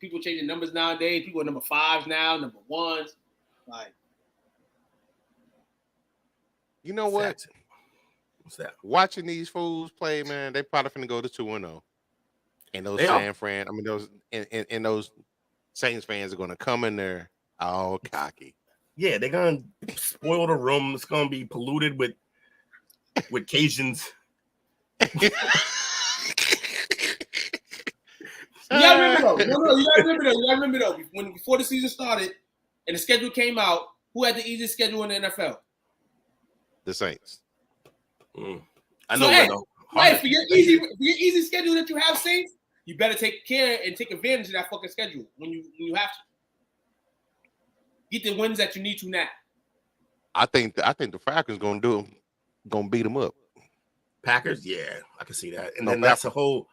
People changing numbers nowadays. People are number 5s now, number 1s. Like, you know what? What's that? Watching these fools play, man, they probably finna go to 2-0. And those those Saints fans are gonna come in there all cocky. Yeah, they're gonna spoil the room. It's gonna be polluted with Cajuns. You gotta remember though. Before the season started and the schedule came out, who had the easiest schedule in the NFL? The Saints. I know. For your easy schedule that you have, Saints, you better take care and take advantage of that fucking schedule when you have to. Get the wins that you need to now. I think the Falcons gonna beat them up. Packers, yeah, I can see that. And then that's a whole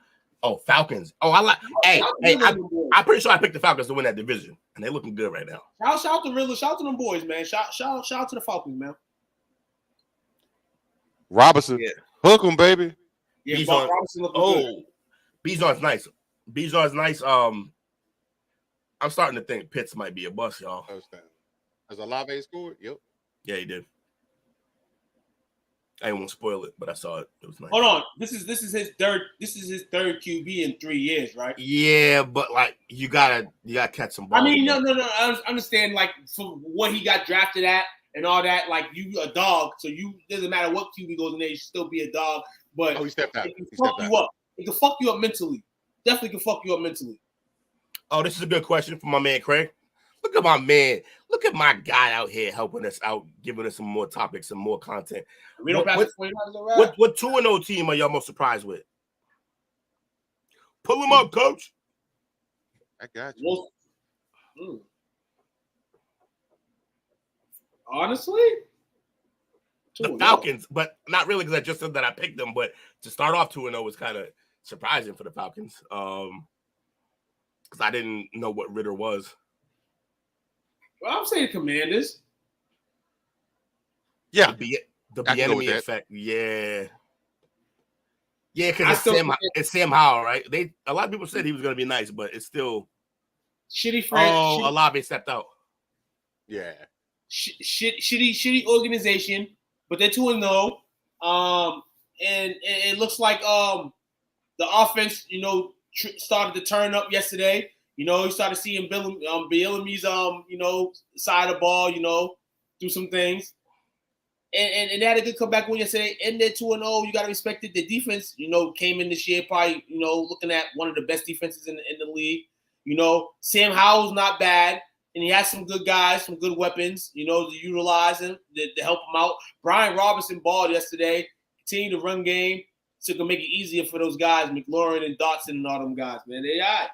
Falcons. I'm pretty sure I picked the Falcons to win that division, and they're looking good right now. Shout out to Riddler, shout out to them boys, man. Shout out to the Falcons, man. Robinson, hook him, baby. Yeah, Robinson looking good. Bijan's nice. Bijan's nice. I'm starting to think Pitts might be a bust, y'all. Has Olave scored? Yep. Yeah, he did. I didn't want to spoil it, but I saw it. It was nice. Hold on. This is his third QB in 3 years, right? Yeah, but like you gotta catch some balls. I mean, no. I understand, like, for what he got drafted at and all that. Like, you a dog, so you doesn't matter what QB goes in there, you should still be a dog. But he stepped out. It can fuck you up mentally. Definitely can fuck you up mentally. Oh, this is a good question from my man Craig. Look at my man. Look at my guy out here helping us out, giving us some more topics, some more content. We don't pass the 49ers around. What 2-0 team are y'all most surprised with? Pull them up, coach. I got you. Honestly? The Falcons, but not really because I just said that I picked them. But to start off 2-0 was kind of surprising for the Falcons because I didn't know what Ritter was. Well, I'm saying Commanders. Yeah. The enemy effect. Yeah. Yeah, because it's Sam Howell, right? A lot of people said he was going to be nice, but it's still shitty friend. Olave stepped out. Yeah. shitty organization, but they're 2-0. And it looks like the offense, started to turn up yesterday. You started seeing Bielemi's side of the ball, do some things. And they had a good comeback win yesterday. And they're 2-0. You got to respect it. The defense, came in this year probably, looking at one of the best defenses in the league. Sam Howell's not bad. And he has some good guys, some good weapons, to utilize him, to help him out. Brian Robinson balled yesterday. Continue to run game. So it can make it easier for those guys, McLaurin and Dotson and all them guys, man. They all right.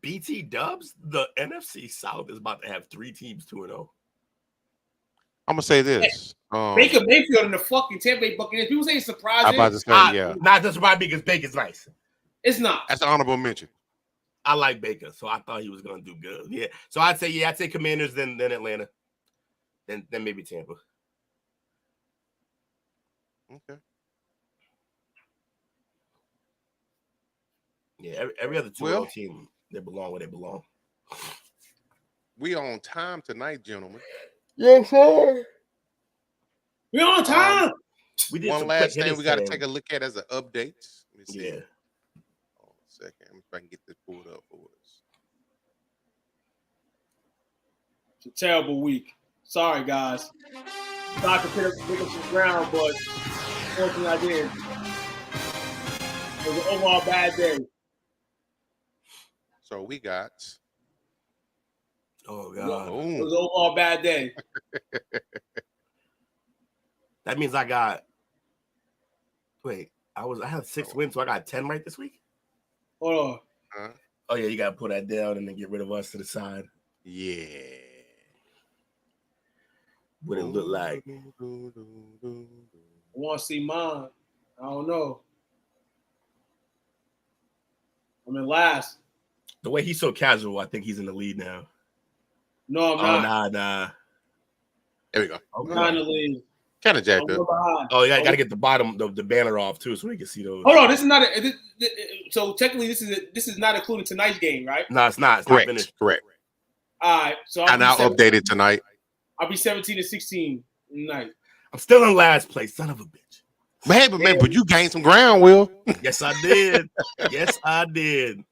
BT Dubs, the NFC South is about to have 3 teams 2-0. I'm gonna say this: Baker Mayfield and the fucking Tampa Bay Buccaneers. People say it's surprising. I'm about to say, yeah, not just surprising because Baker's nice. It's not. That's an honorable mention. I like Baker, so I thought he was gonna do good. Yeah, so I'd say Commanders, then Atlanta, then maybe Tampa. Okay. Yeah, every other 2-0 team, they belong where they belong. We on time tonight, gentlemen. Yes, sir. We on time. We did One last thing we got to take a look at as an update. Let me see. Yeah. Hold on a second. Let me see if I can get this pulled up for us. It's a terrible week. Sorry, guys. Thought I could pick up some ground, but unfortunately I did. It was an overall bad day. So we got. Oh God! It was an overall bad day. That means I got. Wait, I had 6 wins, so I got 10 right this week. Hold on. Huh? Oh yeah, you gotta put that down and then get rid of us to the side. Yeah. What it look like? I want to see mine. I don't know. I'm in last. The way he's so casual, I think he's in the lead now. No, I'm not. Nah. There we go. I'm not in the lead. Kind of jacked up. Oh, you gotta get the bottom, the banner off too, so we can see those. Hold on, this is not so technically this is not including tonight's game, right? No, it's not. It's Correct. not finished. Correct. All right, so I now updated tonight. I'll be 17-16 tonight. I'm still in last place, son of a bitch. But you gained some ground, Will. Yes, I did. Yes, I did.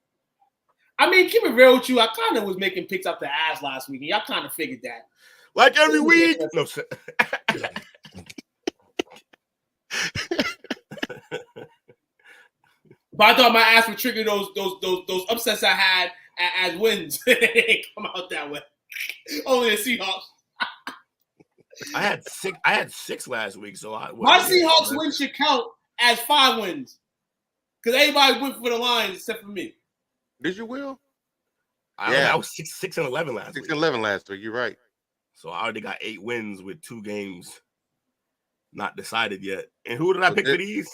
I mean, keep it real with you. I kind of was making picks up the ass last week, and y'all kind of figured that. Like every week. No, sir. But I thought my ass would trigger those upsets I had as wins. It didn't come out that way. Only the Seahawks. I had six last week, so my Seahawks win should count as 5 wins because everybody went for the Lions except for me. Did you, Will? I was 6-11 last week. 6-11 last week. You're right. So I already got 8 wins with 2 games not decided yet. And who did I pick for these?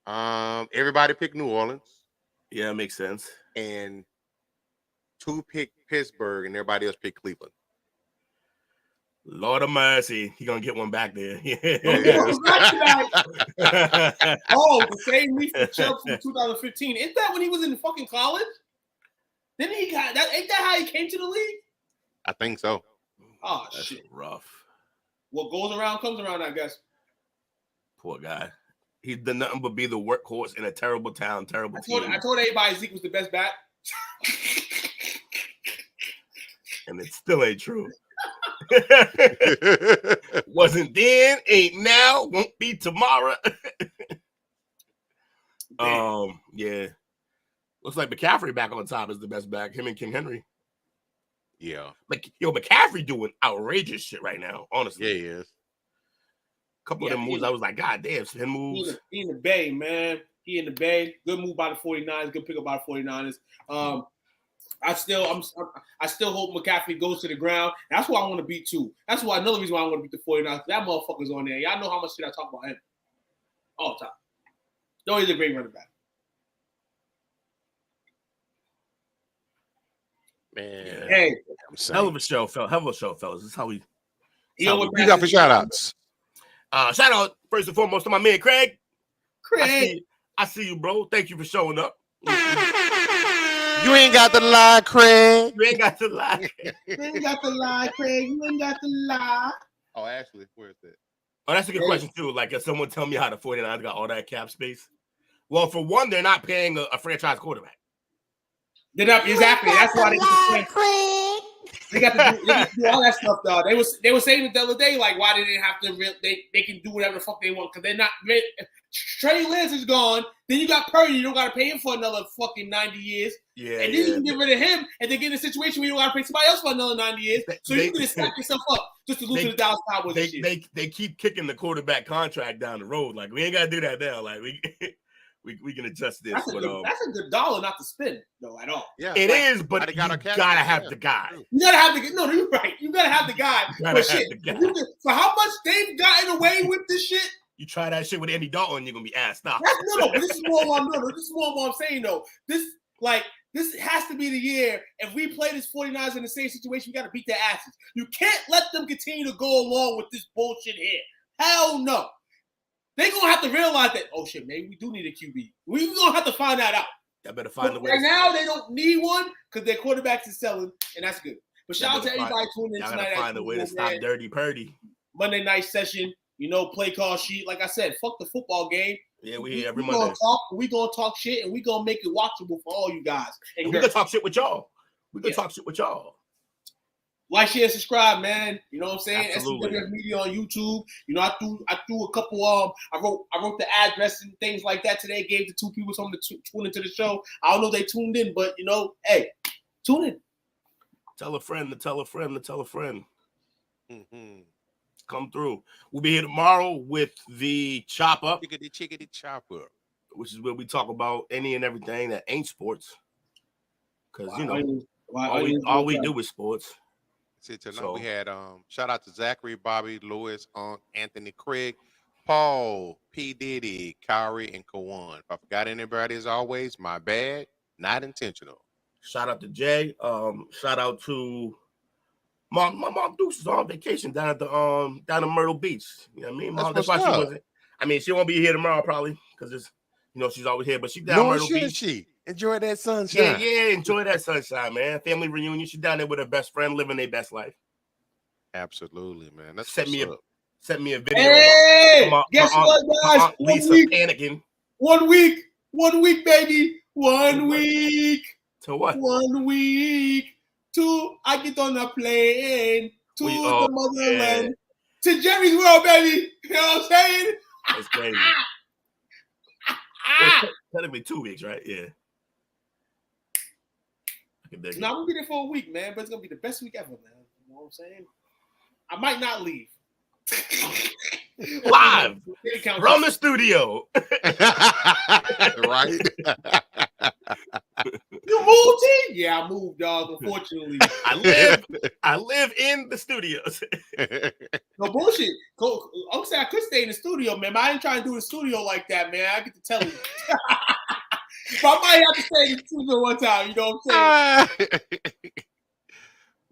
Everybody picked New Orleans. Yeah, makes sense. And 2 picked Pittsburgh, and everybody else picked Cleveland. Lord of mercy, he gonna get one back there. Oh, the same leaf for Chubb from 2015. Isn't that when he was in fucking college? Didn't he got that? Ain't that how he came to the league? I think so. Oh, that's shit. Rough. What goes around comes around, I guess. Poor guy. He's done nothing but be the workhorse in a terrible town, terrible team. I told everybody Zeke was the best back. And it still ain't true. Wasn't then, ain't now, won't be tomorrow. Yeah. Looks like McCaffrey back on top is the best back. Him and King Henry. Yeah. Like, McCaffrey doing outrageous shit right now, honestly. Yeah, he is. A couple of them moves, I was like, God damn, him moves. He in the Bay, man. He in the Bay. Good move by the 49ers. Good pick up by the 49ers. I still hope McCaffrey goes to the ground. That's why I want to beat too. That's why another reason why I want to beat the 49ers. That motherfucker's on there. Y'all know how much shit I talk about him all the time. No, he's a great running back. Man. Hey, hell of a show, fellas. This is how we. You got for shout outs. Shout out first and foremost to my man Craig. Craig, I see you, bro. Thank you for showing up. You You ain't got to lie, Craig. You ain't got to lie. You ain't got to lie, Craig. You ain't got to lie. Oh, Ashley, where is it? Oh, that's a good question too. Like, if someone tell me how the 49ers got all that cap space, well, for one, they're not paying a franchise quarterback. They're not exactly. That's why they got to do all that stuff, though. They were saying it the other day, like, why did they have to? They can do whatever the fuck they want because they're not. Trey Lance is gone. Then you got Purdy. You don't got to pay him for another fucking 90 years. Yeah, and then you can get rid of him and then get in a situation where you don't got to pay somebody else for another 90 years. So you can just stack yourself up just to lose to the Dallas Cowboys. They keep kicking the quarterback contract down the road. Like, we ain't got to do that now. Like, we can adjust this. That's a good dollar not to spend, though, at all. Yeah, it is, but you gotta have the guy. You gotta have the no. You're right. You gotta have the guy. But shit, for how much they've gotten away with this shit. You try that shit with Andy Dalton, you're gonna be asked off. No. This is more what I'm saying though. This has to be the year. If we play this 49ers in the same situation, we got to beat their asses. You can't let them continue to go along with this bullshit here. Hell no. They're going to have to realize that, oh, shit, maybe we do need a QB. We're going to have to find that out. I better find a way. Right now, they don't need one because their quarterbacks is selling, and that's good. But shout out to everybody tuning in tonight. I got to find a way to stop Dirty Purdy. Monday night session, play call sheet. Like I said, fuck the football game. Yeah, we here every Monday. We gonna talk shit and we gonna make it watchable for all you guys. And we gonna talk shit with y'all. Talk shit with y'all. Like, share, subscribe, man. You know what I'm saying? Absolutely. STWF Media on YouTube. I threw a couple. I wrote the address and things like that today. Gave the two people something to tune into the show. I don't know if they tuned in, but hey, tune in. Tell a friend to tell a friend to tell a friend. Mm-hmm. Come through. We'll be here tomorrow with the Chop Up. Chickadee Chop Up. Which is where we talk about any and everything that ain't sports. Because, all we do is sports. See, tonight we had shout out to Zachary, Bobby, Lewis, Anthony, Craig, Paul, P. Diddy, Kyrie, and Kawan. If I forgot anybody, as always, my bad. Not intentional. Shout out to Jay. Shout out to my mom Deuce is on vacation down at Myrtle Beach. You know what I mean? Mom, that's why she wasn't. I mean, she won't be here tomorrow probably because it's she's always here, but she's down Myrtle Beach. She enjoy that sunshine. Yeah, enjoy that sunshine, man. Family reunion. She's down there with her best friend, living their best life. Absolutely, man. That's sent me a video. Hey, guess what, guys? Lisa panicking. 1 week, baby. 1 week. To what? 1 week. I get on a plane to the motherland, to Jerry's World, baby. You know what I'm saying? That's crazy. That'll be 2 weeks, right? Yeah. I'm gonna be there for a week, man, but it's gonna be the best week ever, man. You know what I'm saying? I might not leave. Live from the studio. Right? You moved in? Yeah, I moved, dog. Unfortunately, I live in the studios. No bullshit. I'm saying I could stay in the studio, man. But I ain't trying to do the studio like that, man. I get to tell you. But I might have to stay in the studio one time. You know what I'm saying?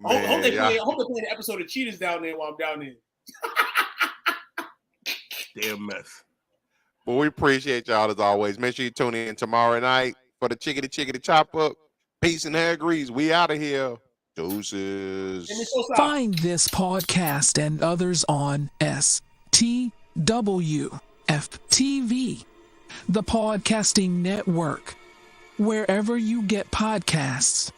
I hope they play an episode of Cheetahs down there while I'm down there. Damn mess. Well, we appreciate y'all as always. Make sure you tune in tomorrow night for the Chickadee Chop Up. Peace and hair grease. We out of here. Deuces. Find this podcast and others on STWF TV, the podcasting network, wherever you get podcasts.